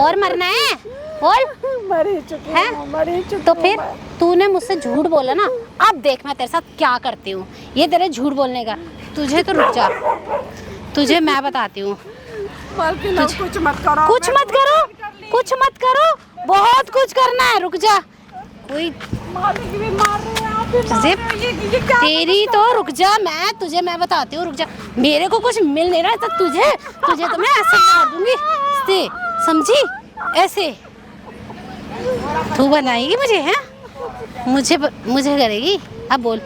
और मरना है? और मरी चुकी हैं? हूँ, मरी चुकी तो हूँ फिर मैं। तूने मुझसे झूठ बोला ना, अब देख मैं तेरे साथ क्या करती हूँ। ये तेरे झूठ बोलने का, तुझे तो रुक जा, तुझे मैं बताती हूँ। मालकिन अब कुछ मत करो। कुछ मत करो, कुछ मत करो, बहुत कुछ करना है, रुक जा। कोई मालिक भी मार रहे हैं, आप भी मार तुझे रहे हैं। ये क्या तेरी तो रुक जा, मैं बताती हूँ, रुक जा। मेरे को कुछ मिल नहीं रहा तो तुझे तो मैं ऐसे मार दूंगी, समझी? ऐसे तू बनाएगी मुझे? हैं? मुझे करेगी? अब बोल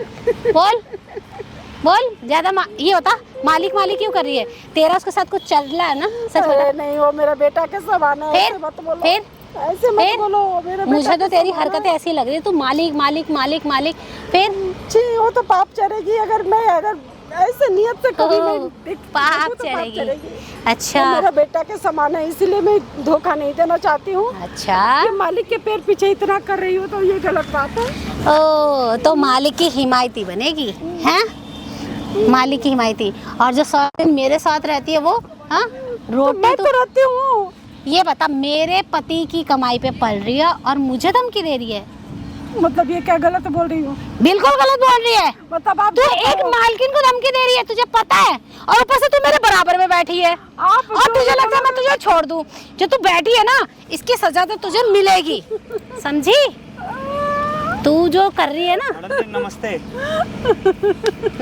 ज्यादा ये होता मालिक क्यों कर रही है? तेरा उसके साथ कुछ चल रहा है ना? सच बता। अरे नहीं, वो मेरा बेटा के समान है। फिर? ऐसे मत बोलो। फिर? ऐसे मत बोलो, मेरा बेटा मुझे तो के तेरी समान है। हरकतें ऐसी लग रही है, तू मालिक। फिर छी, वो तो पाप चढ़ेगी अगर ऐसे नियत से कभी ओह, मैं पाप तो चढ़ेगी। वो अच्छा मेरा बेटा के समान है, इसीलिए मैं धोखा नहीं देना चाहती हूँ। अच्छा। कि मालिक के पैर पीछे इतना कर रही हो तो ये गलत बात है। ओ तो मालिक की हिमायती बनेगी, हैं? मालिक की हिमायती। और जो साथ मेरे साथ रहती है वो, हाँ, रोटी मैं तो रहती हूँ। ये बता, मेरे पति की कमाई पे पल रही है और मुझे धमकी दे रही है? मतलब ये क्या गलत बोल रही हूँ? बिल्कुल गलत बोल रही है। मतलब आप तू एक मालकिन को धमकी दे रही है, तुझे पता है? और ऊपर से तू मेरे बराबर में बैठी है आप और तुझे लगता है मैं तुझे छोड़ दूं? जो तू बैठी है ना, इसकी सजा तो तुझे मिलेगी, समझी? तू जो कर रही है ना। मैडम जी नमस्ते।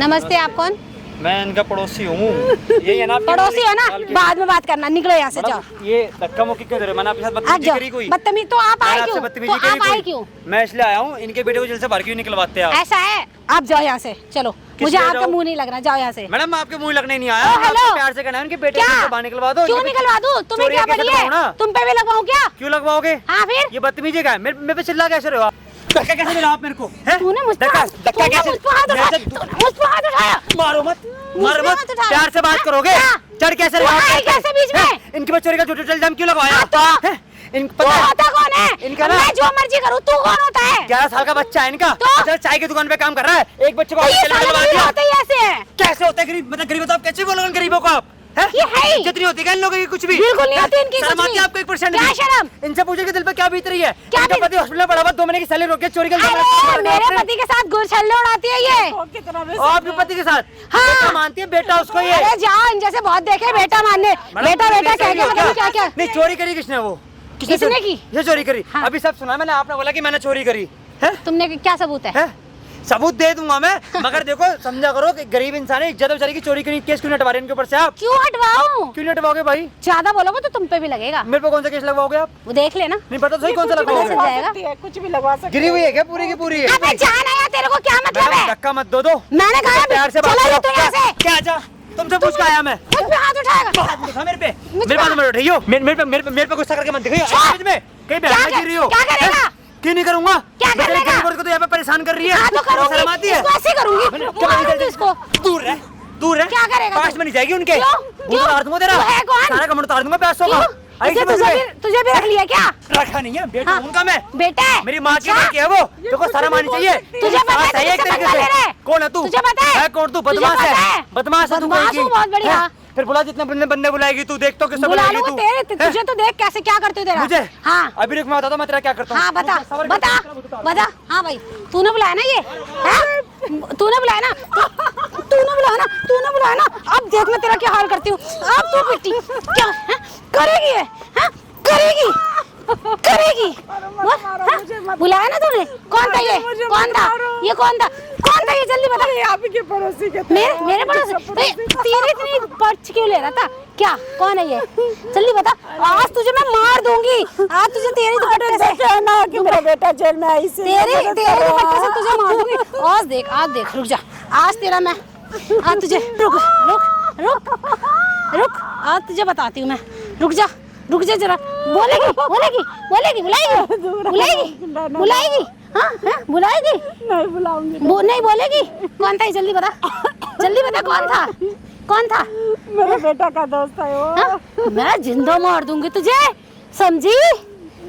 नमस्ते, आप कौन? मैं इनका पड़ोसी हूँ। यही है ना आपकी पड़ोसी है ना? मालकिन? बाद में बात करना, निकलो यहाँ से, जाओ। मैडम, ये धक्का मुक्की क्यों दे रहे हो? मैंने आपके साथ आज बदतमीजी जाओ। करी कोई? बदतमीज तो आप आए मैंने आपसे क्यों? बदतमीजी तो करी आप आए कोई? क्यों? मैं इसलिए आया हूँ, इनके बेटे को जेल से बाहर क्यों निकलवाते आप? ऐसा है, आप जाओ यहाँ से, चलो। मुझे लिए आपका जाओ? मुंह नहीं लग रहा, जाओ यहाँ से। मैडम आपके मुंह लगने नहीं आया। ओ, हेलो। आपसे प्यार से कहना है उनके बेटे को जेल से बाहर निकलवा दो। क्यों इनके निकलवा दूं? तुम्हें चोरी क्या कैसे बनी लगवाऊं है? ना? तुम पे भी लगवाऊं क्या? क्यों लगवाओगे? हाँ फिर? ये बदतमीजी का है। मेरे पे चिल्ला कैसे रहे हो आप? धक्का कैसे दे रहे हो आप मेरे को? हैं? तूने मुझ पे धक्का तूने कैसे? मुझ पे हाथ उठाया, मेरे से- तूने मुझ पे हाथ उठाया। मारो मत, मुझ मारो पे मत। हाथ उठाया। प्यार से बात हाँ? करोगे? क्या? चढ़ कैसे तू रहे हो आप? आए कैसे बीच में? हैं? इनकी बस चोरी का झूठा इल्जाम क्यों लगवाया? हाँ तो? हैं? इन तू पता है? होता कौन है? इनका ना- मैं जो मर्जी करूं, तू कौन होता है? 11 साल का बच्चा है इनका। तो? अच्छा, चाय की दुकान पे काम कर रहा है। एक बच्चे को तो ये हॉस्टल में साले डलवा गरीब दिया। होते ही ऐसे हैं। कैसे होता है गरीब? मतलब गरीब तो आप कैसे बोलोगे गरीबों को आप? हैं? ये है ही। इज्जत नहीं होती क्या इन लोगों की कुछ भी? बिल्कुल नहीं हैं? होती इनकी शर्म कुछ आती भी। है आपको 1% क्या भी? शर्म? इनसे पूछो कि दिल पे क्या बीत रही है? क्या इनका बीत- पति हॉस्पिटल में पड़ा हुआ, 2 महीने की सैलरी रोक के चोरी का इल्जाम अरे लगा मेरे आपने। पति के साथ गुलछल्ले उड़ाती है ये। और अपने पति के साथ हाँ। बेटा मानती है बेटा उसको ये। अरे जाओ, इन जैसे बहुत देखे बेटा मानने, मैडम, बेटा तुम बेटा ऐसे कह ही के हो पता नहीं क्या। नहीं चोरी करी किसने? वो किसने चोरी- की? ये चोरी करी। हाँ। अभी सब सुना मैंने, आपने बोला कि मैंने चोरी करी है? तुमने क्या सबूत है? हैं? सबूत दे दूंगा मैं, मगर देखो समझा करो कि गरीब इंसान है, इज्जत बेचारी की चोरी करी, केस क्यों नहीं हटवा रहे इनके ऊपर से आप? क्यों हटवाऊं? क्यों नहीं हटवाओगे भाई? ज्यादा बोलोगे तो तुम पे भी लगेगा। मेरे पे कौन सा केस लगवाओगे आप? वो देख लेना। नहीं पता तो सही कौन सा पता लगवाओगे? चल जाएगा। कुछ भी लगवा सकती गिरी हुई है क्या पूरी की पूरी है? अबे जान आया, तेरे को क्या मतलब मैडम, है? धक्का मत दो। मैंने कहा है, प्यार से बात चला करो। जा तू यहाँ से। क्या जा? तुमसे पूछ के आया मैं। मुझ पे हाथ उठाएगा। हाथ दिखा मेरे पे। मुझ मेरे पे- पास मत उठाइयो। मेरे पे गुस्सा करके मत दिखाइयो। छोड़। समझ में कहीं बहन में गिर रही हो। क्या करेगा? हैं? क्यों नहीं करूंगा? क्या कर बेचारी लेगा? गरीब औरत को तो यहाँ पे परेशान कर रही है। हाँ तो करूंगी, शर्म आती है? इसको ऐसे करूंगी, क्या मारूंगी इसको। दूर रह, दूर रह। क्या करेगा पास तू? में नहीं जाएगी उनके। क्यों? वो क्यों? उतार दूंगा तेरा। तू है कौन? सारा कमर उतार दूंगा पैसों का। क्यों? आई इसे समझ में? तुझे भी रख लिया क्या? रखा नहीं है, बेटा हाँ। उनका मैं। बेटा है? मेरी माँ की अच्छा? लड़की है वो। देखो शर्म आनी चाहिए। तुझे पता है सास है तू एक किससे तरीके पंगा से। ले रहा है? कौन है तू? तुझे पता है? कौन तू? तुझे बदमाश पता है, है? बदमाश है तू बदमाश कहीं की। हूँ बहुत बढ़िया। हैं? फिर बुला, जितने बंदे बुलाएगी तू, देख तो किससे बुला बुलाएगी लूँ तू? तेरे, हैं? तुझे तो देख कैसे क्या करती हूँ तेरा। मुझे? हाँ अभी रुक, मैं बताता हूँ मैं तेरा क्या करता हूँ। हाँ बता रुक, सवाल बता करता हूँ, बता। हाँ भाई तूने बुलाया ना ये, हैं? तूने बुलाया ना, तूने बुलाया ना, तूने बुलाया ना। अब देख मैं तेरा क्या हाल करती हूँ। अब तू बेटी क्या हैं? करेगी है, हैं? करेगी करेगी। बुलाया ना तूने? कौन था ये? कौन था ये? कौन था? कौन था ये? जल्दी बता। आपके पड़ोसी के मेरे पड़ोस तेरे इतनी पर्च क्यों ले रहा था? क्या कौन है ये? जल्दी बता। आज तुझे मैं मार दूंगी। आज तुझे तेरी दुपट्टे से कहना कि मेरा बेटा जेल में आई से तेरे दुपट्टे से तुझे मार दूंगी। आज देख रुक जा। आज तेरा मैं आज तुझे रुक रुक रुक रुक आज तुझे बताती हूँ मैं। रुक जा जरा। बोलेगी बोलेगी बोलेगी बुलाएगी बुलाएगी बुलाएगी। हाँ हाँ बुलाएगी। नहीं बुलाऊंगी। नहीं बोलेगी। कौन था ये? जल्दी बता, जल्दी बता। कौन था? मेरे बेटा का दोस्त है वो। हाँ? मैं जिंदा मार दूंगी तुझे, समझी?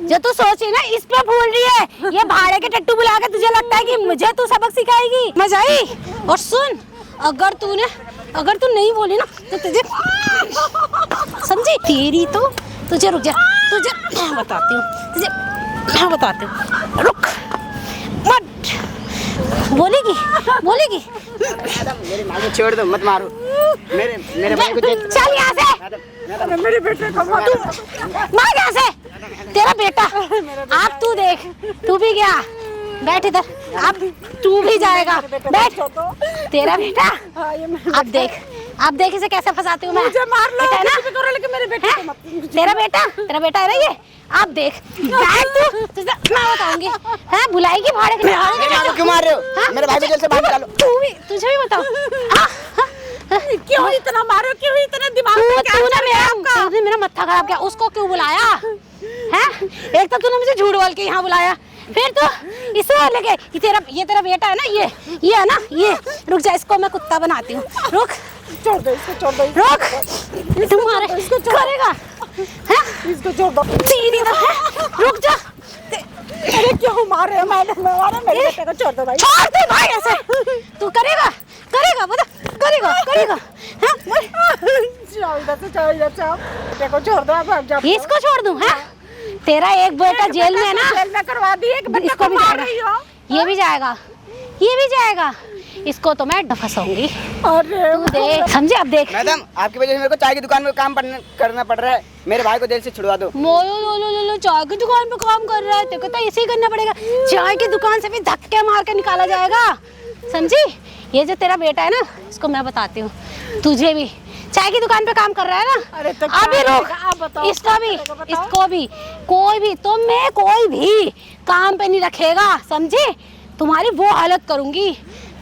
जो तू सोची ना इस पे भूल रही है। ये भाड़े के टट्टू बुला के तुझे लगता है कि मुझे तू सबक सिखाएगी। मजा आई? और सुन, अगर तू नहीं बोली ना तो तुझे समझी तेरी तो तुझे रुक जा, तुझे बताती हूँ रुक मत। बोलेगी मेरी माँ को छोड़ दो, मत मारो। मेरे भाई को चल यहाँ से। मेरे बेटे को मार मार यहाँ से। तेरा बेटा अब तू देख, तू भी गया। बैठ इधर, अब तू भी जाएगा। बैठ। तेरा बेटा अब देख इसे कैसे फंसाती हूँ मैं। मुझे मार लो, बेटा है ना? कुछ भी करो, लेकिन मेरे बेटे को मत। तेरा बेटा है ना ये। अब देख बैठ तू, तुझे मैं बताऊंगी। हैं बुलाएगी भाड़े के को क्यों मार रहे हो? हाँ? मेरे भाई को जेल से बाहर निकालो। तुझे भी बताओ। क्यों इतना मारो? क्यों इतना दिमाग में क्या चल रहा है आपका? तूने मेरा मत्था खराब किया। उसको क्यों बुलाया हैं? एक तो तूने मुझे झूठ बोल के यहाँ बुलाया, फिर तो इसे लगे ये तेरा बेटा है ना, ये है ना ये। रुक जा, इसको मैं कुत्ता बनाती हूँ। रुक, छोड़ दो इसको, छोड़ दो रुक। तुम्हारे इसको करेगा हैं? इसको छोड़ दो। तेरी तो रुक जा। अरे क्यों मार रहे हो? मैंने मेरे बेटे को छोड़ दो भाई। छोड़ दे भाई ऐसे। तू करेगा बता, करेगा हैं? जाओ इधर से आप। बेटे को छोड़ दो अब जा। इसको छोड़ दूं हैं? तेरा एक बेटा जेल में है ना, जेल में करवा दिए कि बच्चे इसको को भी मार जाएगा। रही हो। ये भी जाएगा। इसको तो मैं फंसाऊंगी। अरे तू देख, समझे? अब देख। मैडम, आपकी वजह से मेरे को चाय की दुकान में काम करना पड़ रहा है। मेरे भाई को जेल से छुड़वा दो। लो चाय की दुकान पे काम कर रहा है, तेरे को तो ऐसे ही करना पड़ेगा। चाय की दुकान से भी धक्के मार के निकाला जाएगा, समझी? ये जो तेरा बेटा है ना, इसको मैं बताती हूँ। तुझे भी चाय की दुकान पे काम कर रहा है ना, अरे तो अभी क्या रुक। करेगा? आप बताओ, इसको भी कोई भी काम पे नहीं रखेगा, समझे? तुम्हारी वो हालत करूंगी,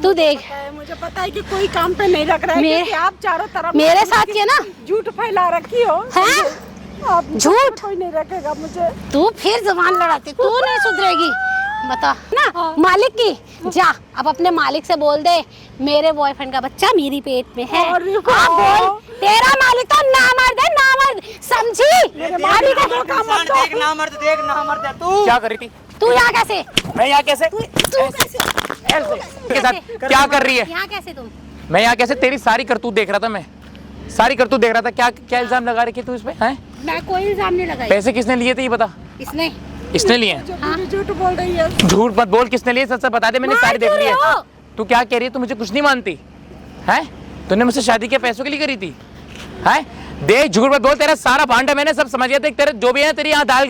तू देख। मुझे पता है कि कोई काम पे नहीं रख रहा है, क्योंकि आप चारों तरफ मेरे साथ किया ना झूठ फैला रखी हो। हैं? आप झूठ? कोई नहीं रखेगा मुझे। तू फिर जबान लड़ाती, तू नहीं सुधरेगी। बता ना मालिक की, जा अब अपने मालिक से बोल दे मेरे बॉयफ्रेंड का बच्चा मेरी पेट में है। अरे हाँ बोल, तेरा मालिक तो नामर्द है, नामर्द, समझी? अभी का देख ना मर्द तू क्या करी थी? तू यहाँ कैसे? मैं यहाँ कैसे? तू कैसे? के साथ क्या कर रही है? यहाँ कैसे तुम? मैं यहाँ कैसे? तेरी सारी करतूत देख रहा था मैं, सारी करतूत देख रहा था। क्या इल्जाम लगा रखी तू इस पे? हैं? मैं कोई इल्जाम नहीं लगाई। पैसे किसने लिए थे ये बता। इसने लिए हैं? हाँ? झूठ बोल रही है। झूठ मत बोल, किसने लिए सच बता दे। मैंने मार सारी देख क्यों ली है। रहे हो? तू क्या कह रही है? तू मुझे कुछ नहीं मानती है? तूने मुझसे शादी के पैसों के लिए करी थी है? देख झूठ मत बोल, तेरा सारा भांडा मैंने सब समझ गया था। तेरे जो भी है तेरी यहाँ दाल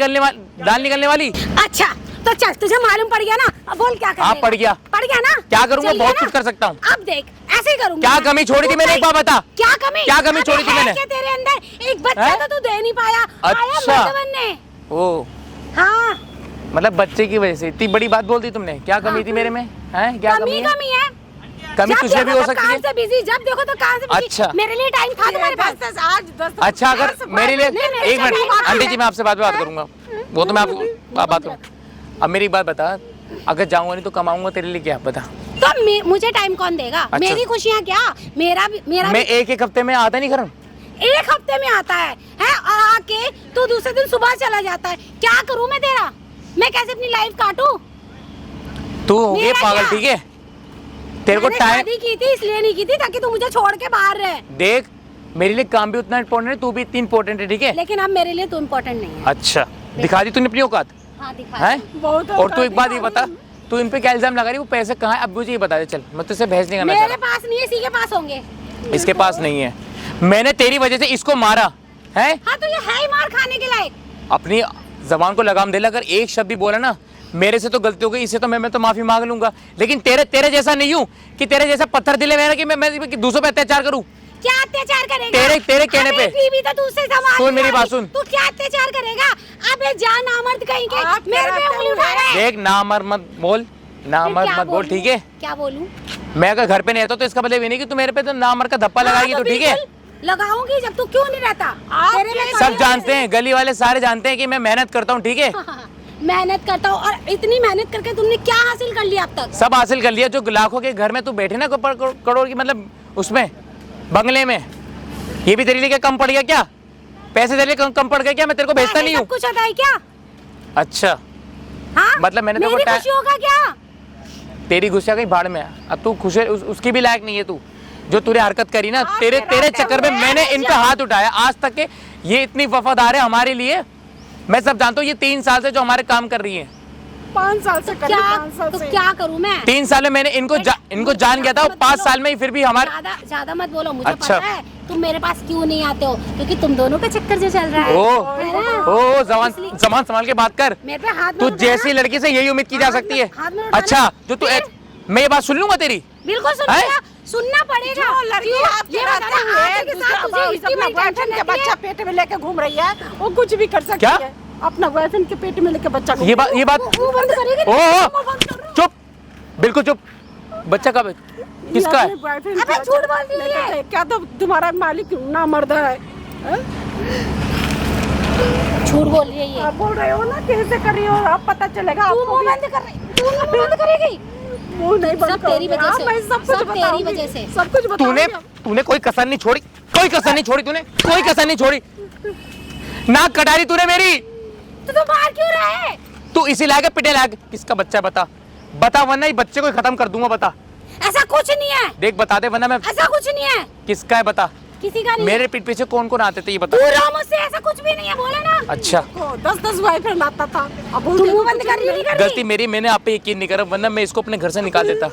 निकलने वाली। अच्छा तो चल, तुझे मालूम पड़ गया ना, अब बोल क्या करेगा? हाँ पड़ गया ना? क्या करूंगा? चलिए बहुत ना? कुछ कर सकता हूँ। अब देख ऐसे ही करूंगा। क्या कमी छोड़ी थी मैंने? एक बार बता। क्या कमी छोड़ी थी मैंने? क्या तेरे अंदर एक बच्चा तो तू दे नहीं पाया। अच्छा। आया मर्द बनने। ओ हाँ मतलब बच्चे की वजह से इतनी बड़ी बात बोल दी तुमने? क्या कमी थी मेरे में? हैं? क्या कमी है? कमी जब तुझे भी देखो हो तो सकती काम है। से बिजी, जब देखो तो काम से बिजी। अच्छा। मेरे लिए टाइम था तुम्हारे पास? आज 10 अच्छा अगर मेरे लिए नहीं, मेरे एक मिनट साथ आंटी जी, मैं आपसे बात करूंगा। वो तो मैं आपको बात करूँ। अब मेरी बात बता, अगर जाऊंगा नहीं तो कमाऊंगा तेरे लिए क्या? बता। तो मुझे टाइम कौन देगा? अच्छा। मेरी खुशियाँ क्या? मेरा मैं एक हफ्ते में आता नहीं घर। एक हफ्ते में आता है और आके तू दूसरे दिन सुबह चला जाता है। क्या करूं मैं तेरा? मैं कैसे अपनी लाइफ काटूं? तू हो गई मेरा पागल, क्या? ठीक है? तेरे को मैंने टाइम शादी की थी इसलिए नहीं की थी ताकि तू मुझे छोड़ के बाहर रहे, देख, मेरे लिए काम भी उतना इम्पोर्टेंट है, तू भी इतनी इम्पोर्टेंट है, ठीक है? लेकिन अब मेरे लिए तू इम्पोर्टेंट नहीं है। अच्छा, दिखा दी तूने अपनी औकात हाँ दिखा है? दे। बहुत और तू एक बात ये बता, तू इन पे क्या इल्जाम लगा रही है? वो पैसे कहाँ है? अब मुझे ये बता दे, चल मैं तुझसे बहस नहीं करना चाह मेरे पास नहीं है, इसी के पास होंगे। रहा। इसके पास नहीं है, मैंने तेरी वजह से इसको मारा है। हाँ तो ये है ही मार खाने के लायक। अपनी जबान को लगाम दे ले, अगर एक शब्द भी बोला ना, मेरे से तो गलती हो गई, इससे तो मैं तो माफी मांग लूंगा, लेकिन तेरे जैसा नहीं हूँ कि तेरे जैसा पत्थर दिले मेरा कि मैं दूसरों पे अत्याचार करूँ। क्या अत्याचार करेगा? तेरे कहने पे। बीवी तो दूसरे संभाल सुन मेरी रही। बात सुन। तू क्या अत्याचार करेगा? अबे जान नामर्द कहीं के मेरे पे उंगली उठा रहा है। देख, ना मर मत बोल, ना फिर मर क्या मत बोल, बोलूं? ठीक है? क्या बोलूं? मैं अगर घर पे नहीं रहता तो इसका मतलब ये नहीं कि तू मेरे पे तो ना मर का धप्पा लगाएगी, हाँ, तो ठीक है? बिल्कुल लगाऊंगी, जब तू क्यों नहीं रहता? तेरे में सब थोड़ी जानते हैं, गली वाले सारे जानते हैं कि मैं मेहनत करता हूँ, ठीक है? हाँ, मेहनत करता हूँ, और इतनी मेहनत करके तुमने क्या हासिल कर लिया अब तक? सब हासिल कर लिया, जो लाखों के घर में तू बैठे ना, करोड़ की, मतलब उसमें बंगले में, ये भी तेरे लिए क्या कम पड़ गया क्या? पैसे तेरे लिए कम पड़ गया क्या? मैं तेरे को भेजता नहीं हूँ। सब कुछ होता है क्या? अच्छा, हाँ मतलब मैंने तेरे को मेरी खुशियों का क्या? तेरी गुस्सा कहीं भाड़ में है, अब तू खुश है, उसकी भी लायक नहीं है तू, जो तूने हरकत करी ना, तेरे चक्कर में मैंने इन पे हाथ उठाया आज तक के। ये इतनी वफादार है हमारे लिए, मैं सब जानता हूँ। ये 3 साल से जो हमारे काम कर रही है, 5 साल से करीब, क्या 5 साल तो से। क्या करूँ मैं? 3 साल में मैंने इनको जान गया था, और 5 साल में ही फिर भी हमारे। ज्यादा मत बोलो, मुझे अच्छा। पता है तुम मेरे पास क्यों नहीं आते हो, क्योंकि तुम दोनों का चक्कर जो चल रहा है। है ना? ओ इसलिए- जबान संभाल के बात कर। मेरे पे हाथ तू मत जैसी उठाना। लड़की से यही उम्मीद की जा सकती है। हाथ मत उठाना। अच्छा, जो तू फिर? मैं ये बात सुन लूंगा तेरी। बिल्कुल है? सुनना पड़ेगा। जो लड़की क्यों? आपके ये रहते बताना, हुए आगे के दूसरा साथ तुझे इतनी अपना बड़ी बॉयफ्रेंड टेंशन के रहती बच्चा है? पेट में लेके घूम रही है, वो कुछ भी कर सकती क्या? है। अपना बॉयफ्रेंड के पेट में लेके बच्चा ये बात मुंह बंद करेगी? चुप, बिल्कुल चुप। बच्चा कब है? किसका है? अबे झूठ बोल रही है। क्या तो तुम्हारा मालिक ना मर्द है? झूठ बोल रही है ये। आप बोल रहे हो ना कैसे कर रही हो, अब पता चलेगा तू आपको मुंह भी। बंद कर रही, तू मुंह बंद करेगी? मुंह नहीं बंद सब तेरी करूंगी। वजह हाँ, से। मैं सब कुछ सब तेरी बताऊंगी। वजह से। सब कुछ बताऊंगी। तूने कोई कसर नहीं छोड़ी, कोई कसर नहीं छोड़ी तूने, कोई कसर नहीं छोड़ी। नाक कटारी तूने मेरी। तो तू बाहर क्यों रहा है? तू इसी लायक है, पिटे लायक। किसका बच्चा है बता, वरना ये बच्चे को ही खत्म कर दूंगा। बता, ऐसा कुछ नहीं है, देख बता दे, वरना मैं। ऐसा कुछ नहीं है, किसका है बता। किसी का नहीं। मेरे पीठ पीछे कौन कौन आते थे ये बता। दूर रहो मुझसे, ऐसा कुछ भी नहीं है, बोला ना। अच्छा, 10 बॉयफ्रेंड आता था, अब तू बोलती मुंह है बंद कुछ कर रही है, नहीं कर गलती रही? मेरी, मैंने आप पे यकीन नहीं करा, वरना मैं इसको अपने घर से निकाल देता।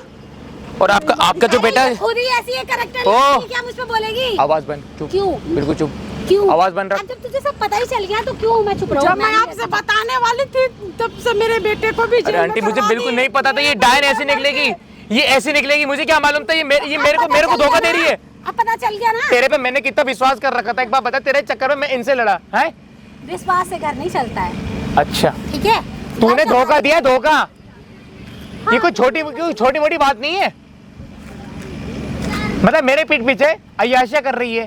और आपका जो बेटा है। खुद ही ऐसी है कैरेक्टर, ओ। क्या मुझ पे बोलेगी? आवाज बंद, चुप। क्यों? बिल्कुल चुप, क्यों? आवाज बंद रख। अब जब तुझे सब पता ही चल गया तो क्यों मैं चुप रहूं? जब मैं आपसे बताने वाली थी तब से मेरे बेटे को भी अरे जेल में आंटी, मुझे करवा बिल्कुल दी। नहीं पता था ये डायन ऐसी निकलेगी, ये ऐसी निकलेगी। मुझे क्या मालूम था ये मेरे को धोखा दे रही है। अब पता चल गया ना। तेरे पे मैंने कितना विश्वास कर रखा था, एक बार बता। तेरे चक्कर में मैं इनसे लड़ा है। विश्वास से घर नहीं चलता है, अच्छा, ठीक है? तूने धोखा दिया, धोखा। ये कोई छोटी मोटी बात नहीं है। मतलब मेरे पीठ पीछे अय्याशिया कर रही है।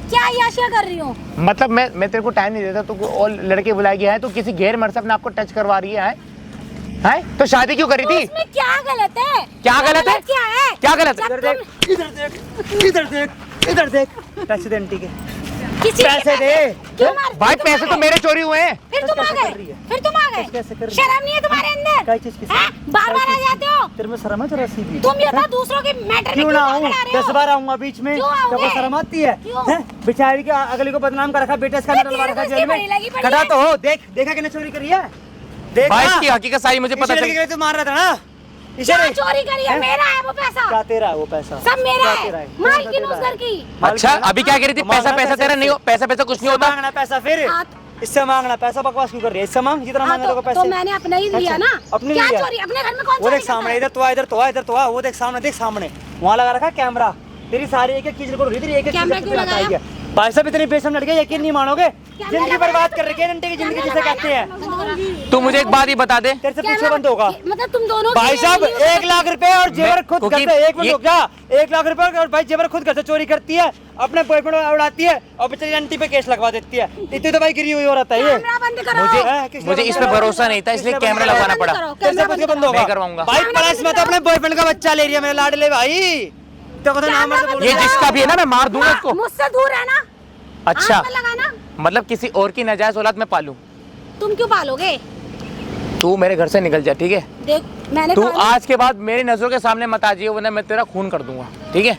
क्या याशिया कर रही हूँ? मतलब मैं तेरे को टाइम नहीं देता, तू और लड़के बुलाएगी है, तो किसी गैर मर्द से अपने आप को टच करवा रही है। तो शादी क्यों करी तो थी? इसमें क्या गलत है? क्या गलत है? क्या है? क्या गलत है? जब इधर देख, इधर देख, इधर देख, इधर देख। पैसे दे आंटी के, किसी के पैसे दे। क्यों मार? भाई तुम पैसे आ तो गए? मेरे चोरी हुए हैं। फिर तुम आ कैसे कर गए? रही है? फिर तुम आ गए? कैसे कर रही है? शर्म नहीं है तुम्हारे अंदर? क्या चीज की हैं? बार-बार आ जाते हो? तेरे में शर्म है जरा सी भी? तुम ये तो दूसरों के मैटर में क्यों ना क्यों आऊं? लड़ा रहे हो? 10 बार आऊंगा बीच में। क्यों आओगे? तेरे को शर्म आती है? क्यों? हैं? बेचारी के अगले को बदनाम कर रखा, बेटा इसका ये डलवा तेरे रखा को जेल इसकी में। बड़ी लगी पड़ी खड़ा है। तो हो, देखा किसने चोरी करी है? देख भाई ना। इसकी हकीकत सारी मुझे पता इसी चल लड़की के लिए तो मार रहा था ना। इसे क्या नहीं। चोरी करी है? हैं? मेरा है वो पैसा, क्या तेरा है वो पैसा? सब मेरा क्या है। तेरा है? मालकिन तेरा उस है। घर की। अच्छा, अभी क्या कह रही थी? पैसा तेरा नहीं हो, पैसा कुछ नहीं होता। मांगना पैसा फिर हाँ, इससे मांगना पैसा, बकवास क्यों कर रही है? इससे मांग जितना हाँ, मांगे तेरे को पैसे। तो मैंने अपना ही लिया अच्छा, ना। अपने क्या लिया? चोरी? अपने घर में कौन वो चोरी देख सामने, करता है? इधर तो आ, इधर तो आ, इधर तो आ। वो देख सामने, देख सामने वहाँ लगा रखा कैमरा। तेरी सारी एक एक चीज को तेरी एक एक कैमरा चीज क्यों लगाया? भाई साहब इतनी बेशरम लड़के, यकीन नहीं मानोगे, जिंदगी लगाया? बर्बाद कर रही है आंटी की जिंदगी जिसे कहते हैं। तू मुझे एक बात ही बता दे। तेरे से कैमरा- पीछे बंद होगा मतलब तुम दोनों भाई की साहब। वीडियो 1 लाख रुपए और जेवर खुद क्योंकि करते हैं। एक मिनट ये- रुक जा। 1 लाख रुपए और भाई जेवर खुद घर से चोरी करती है, अपने बॉयफ्रेंड उड़ाती है और बेचारी आंटी पे केस लगवा देती है। इतनी तो भाई गिरी हुई हो रहता है ये। कैमरा बंद करो। मुझे इस पे भरोसा नहीं था, इसलिए कैमरा लगवाना पड़ा। तेरे से कुछ बंद होगा। मैं करवाऊंगा। भाई पड़ोस में तो अपने बॉयफ्रेंड का बच्चा ले रही है मेरे लाडले भाई। तो तो नाम मत बोलो। ये जिसका भी है ना, मैं मार दूंगा हाँ, इसको। मुझसे दूर है ना। अच्छा, आग में लगाना। मतलब किसी और की नाजायज औलाद में पालूं? तुम क्यों पालोगे? तू मेरे घर से निकल जा, ठीक है? देख मैंने तू कहा ना- आज के बाद मेरी नजरों के सामने मत आ जाइए, वरना मैं तेरा खून कर दूंगा, ठीक है?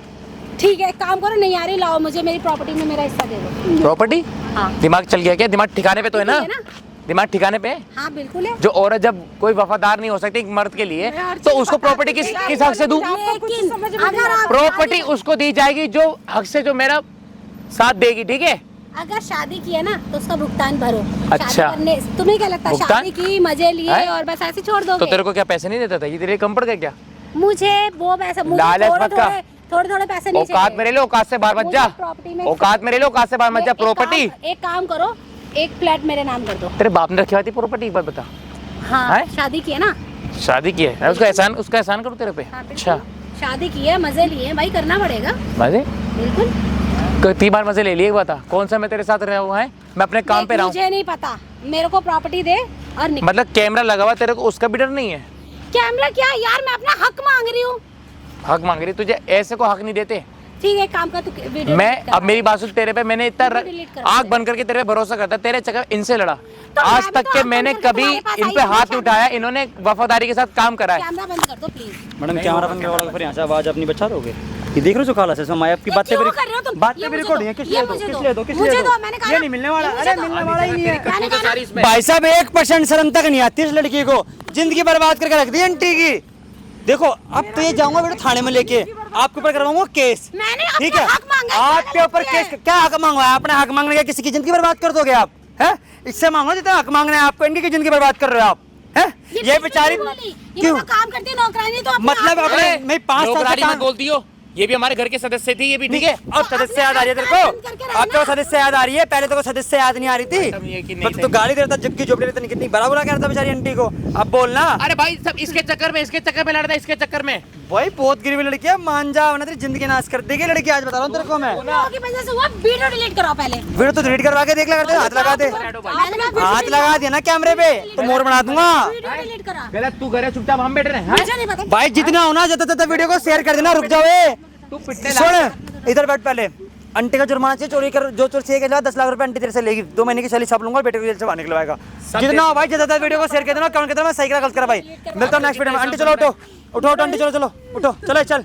ठीक है, एक काम करो, नहीं आ रही, लाओ मुझे मेरी प्रॉपर्टी में मेरा हिस्सा दे दो। प्रॉपर्टी? हाँ। दिमाग चल गया क्या? दिमाग ठिकाने पे तो है ना? ठीक है ना? दिमाग ठिकाने पे है? हाँ बिल्कुल है। जो औरत जब कोई वफादार नहीं हो सकती एक मर्द के लिए, मैं हर तो चीज़ उसको बता प्रॉपर्टी सकती हूँ। किस हक से दूं? लेकिन अगर आप प्रॉपर्टी उसको दी जाएगी जो हक से, जो मेरा साथ देगी, ठीक है? अगर शादी की है ना तो उसका भुगतान भरो। अच्छा। शादी करने तुम्हें क्या लगता है भुगतान? शादी की मजे लिए हैं? और बस ऐसे छोड़ दोगे? तो तेरे को क्या पैसे नहीं देता था? ये तेरे कम पड़ गए क्या? मुझे वो पैसा लालच मत का। थोड़े पैसे नहीं औकात मेरे लिए, औकात से बाहर मत जा। प्रॉपर्टी में औकात मेरे लिए, औकात से बाहर मत जा। प्रॉपर्टी एक काम करो, एक फ्लैट मेरे नाम कर दो। तेरे बाप ने रखी हुई थी प्रॉपर्टी, एक बार बता। हाँ हैं? शादी की है ना? शादी की है, उसका एहसान करूँ तेरे पे? हाँ, बिल्कुल। अच्छा, शादी की है, मजे लिए हैं भाई, करना पड़ेगा। मजे? बिल्कुल। कितनी बार मजे ले लिए, एक बता। कौन सा मैं तेरे साथ रहा हुआ है? मैं अपने काम पे रहा हूँ। मुझे नहीं पता, मेरे को प्रॉपर्टी दे और निकल। मतलब कैमरा लगा हुआ, तेरे को उसका भी डर नहीं है? कैमरा क्या यार, मैं अपना हक मांग रही हूँ। हक मांग रही, तुझे ऐसे को हक नहीं देते। ठीक है, काम कर तू वीडियो मैं delete कर। अब मेरी बात सुन, तेरे पे मैंने इतना वीडियो delete करा आंख दे। बंद करके तेरे पे भरोसा करता, तेरे चक्कर इनसे लड़ा। मैं आज भी तक तो के आंख मैंने बंद करके कभी तुम्हारे पास इन आई पे हूँ, हाथ नहीं शादी। उठाया, इन्होंने वफादारी के साथ काम करा है। कैमरा बंद कर दो प्लीज। मैडम कैमरा बंद करवा फिर यहाँ से आवाज अपनी बचा दोगे? ये देख रहे हो जो काला से समय आपकी ये बातें क्यों कर रहे हो तुम? बातें ये भी मुझे रिकॉर्ड दो, है। किस ये लिए दो? मुझे किस दो। लिए दो? किस मुझे लिए दो, मैंने कहा ये ना, नहीं मिलने वाला। ये अरे मुझे दो। मिलने वाला ही नहीं है। मैंने कहा ना, भाई साहब 1% शर्म तक नहीं आती इस लड़की को, जिंदगी बर्बाद करके रख दी आंटी की। देखो अब तो ये जाऊंगा बेटा थाने में लेके, आपके ऊपर करवाऊंगा केस। मैंने ठीक अपना है, हक मांगा है, आपके क्या ऊपर गलती है? केस। क्या हक मांगवाया आपने? हक मांगने का किसी की जिंदगी बर्बाद कर दोगे आप? हैं? इससे मांगो जितना हक मांगना है आपको, इनकी की जिंदगी बर्बाद कर रहे हो आप। हैं? ये बिल्कुल बेचारी नहीं बोली। ये क्यों? मतलब काम करती है नौकरानी, तो अपने मतलब आप- अपने मैं 5 साल नौकरानी से मत काम बोलती हो, ये भी हमारे घर के सदस्य थी, ये भी ठीक है। अब सदस्य याद आ रही है तेरे को? अब तो सदस्य याद आ रही है, पहले तो सदस्य याद नहीं आ रही मैडम, ये कि थी। नहीं तो गाली देता जग्गी झोपड़ी रहता, कितनी बड़ा बुरा करता बेचारी आंटी को। अब बोलना अरे भाई सब इसके चक्कर में लड़ रहा है, इसके चक्कर में। भाई बहुत गिरी हुई लड़की है, मान जा वरना तेरी जिंदगी नाश कर देगी लड़की। आज बता रहा हूँ तेरे को मैं। लोगों की वजह से हुआ, वीडियो डिलीट कराओ पहले। वीडियो तो डिलीट करवा के देख ले, करते हाथ लगा दे। मैंने कहा वीडियो हाथ लगा दिया ना कैमरे पे तो मोर बना दूंगा। वीडियो डिलीट करा। गलत, तू घर है, चुपचाप हम बैठ रहे हैं। मुझे नहीं पता। भाई जितना होना ज्यादा वीडियो को शेयर कर देना। रुक जाओ ए। तू पिटने सुन इधर बैठ पहले। आंटी का जुर्माना चाहिए, चोरी कर जो चोर से 10 लाख रुपए आंटी तेरे से लेगी। 2 महीने की सैलरी छाप लूंगा और बेटे को जेल से बाहर निकलवाएगा। जितना हो भाई ज्यादा वीडियो को शेयर कर देना, कमेंट कर देना। मैं सही करा गलत करा भाई। मिलता हूँ नेक्स्ट वीडियो में। आंटी चलो उठो उठो उठो, आंटी चलो चलो उठो, चलो चल।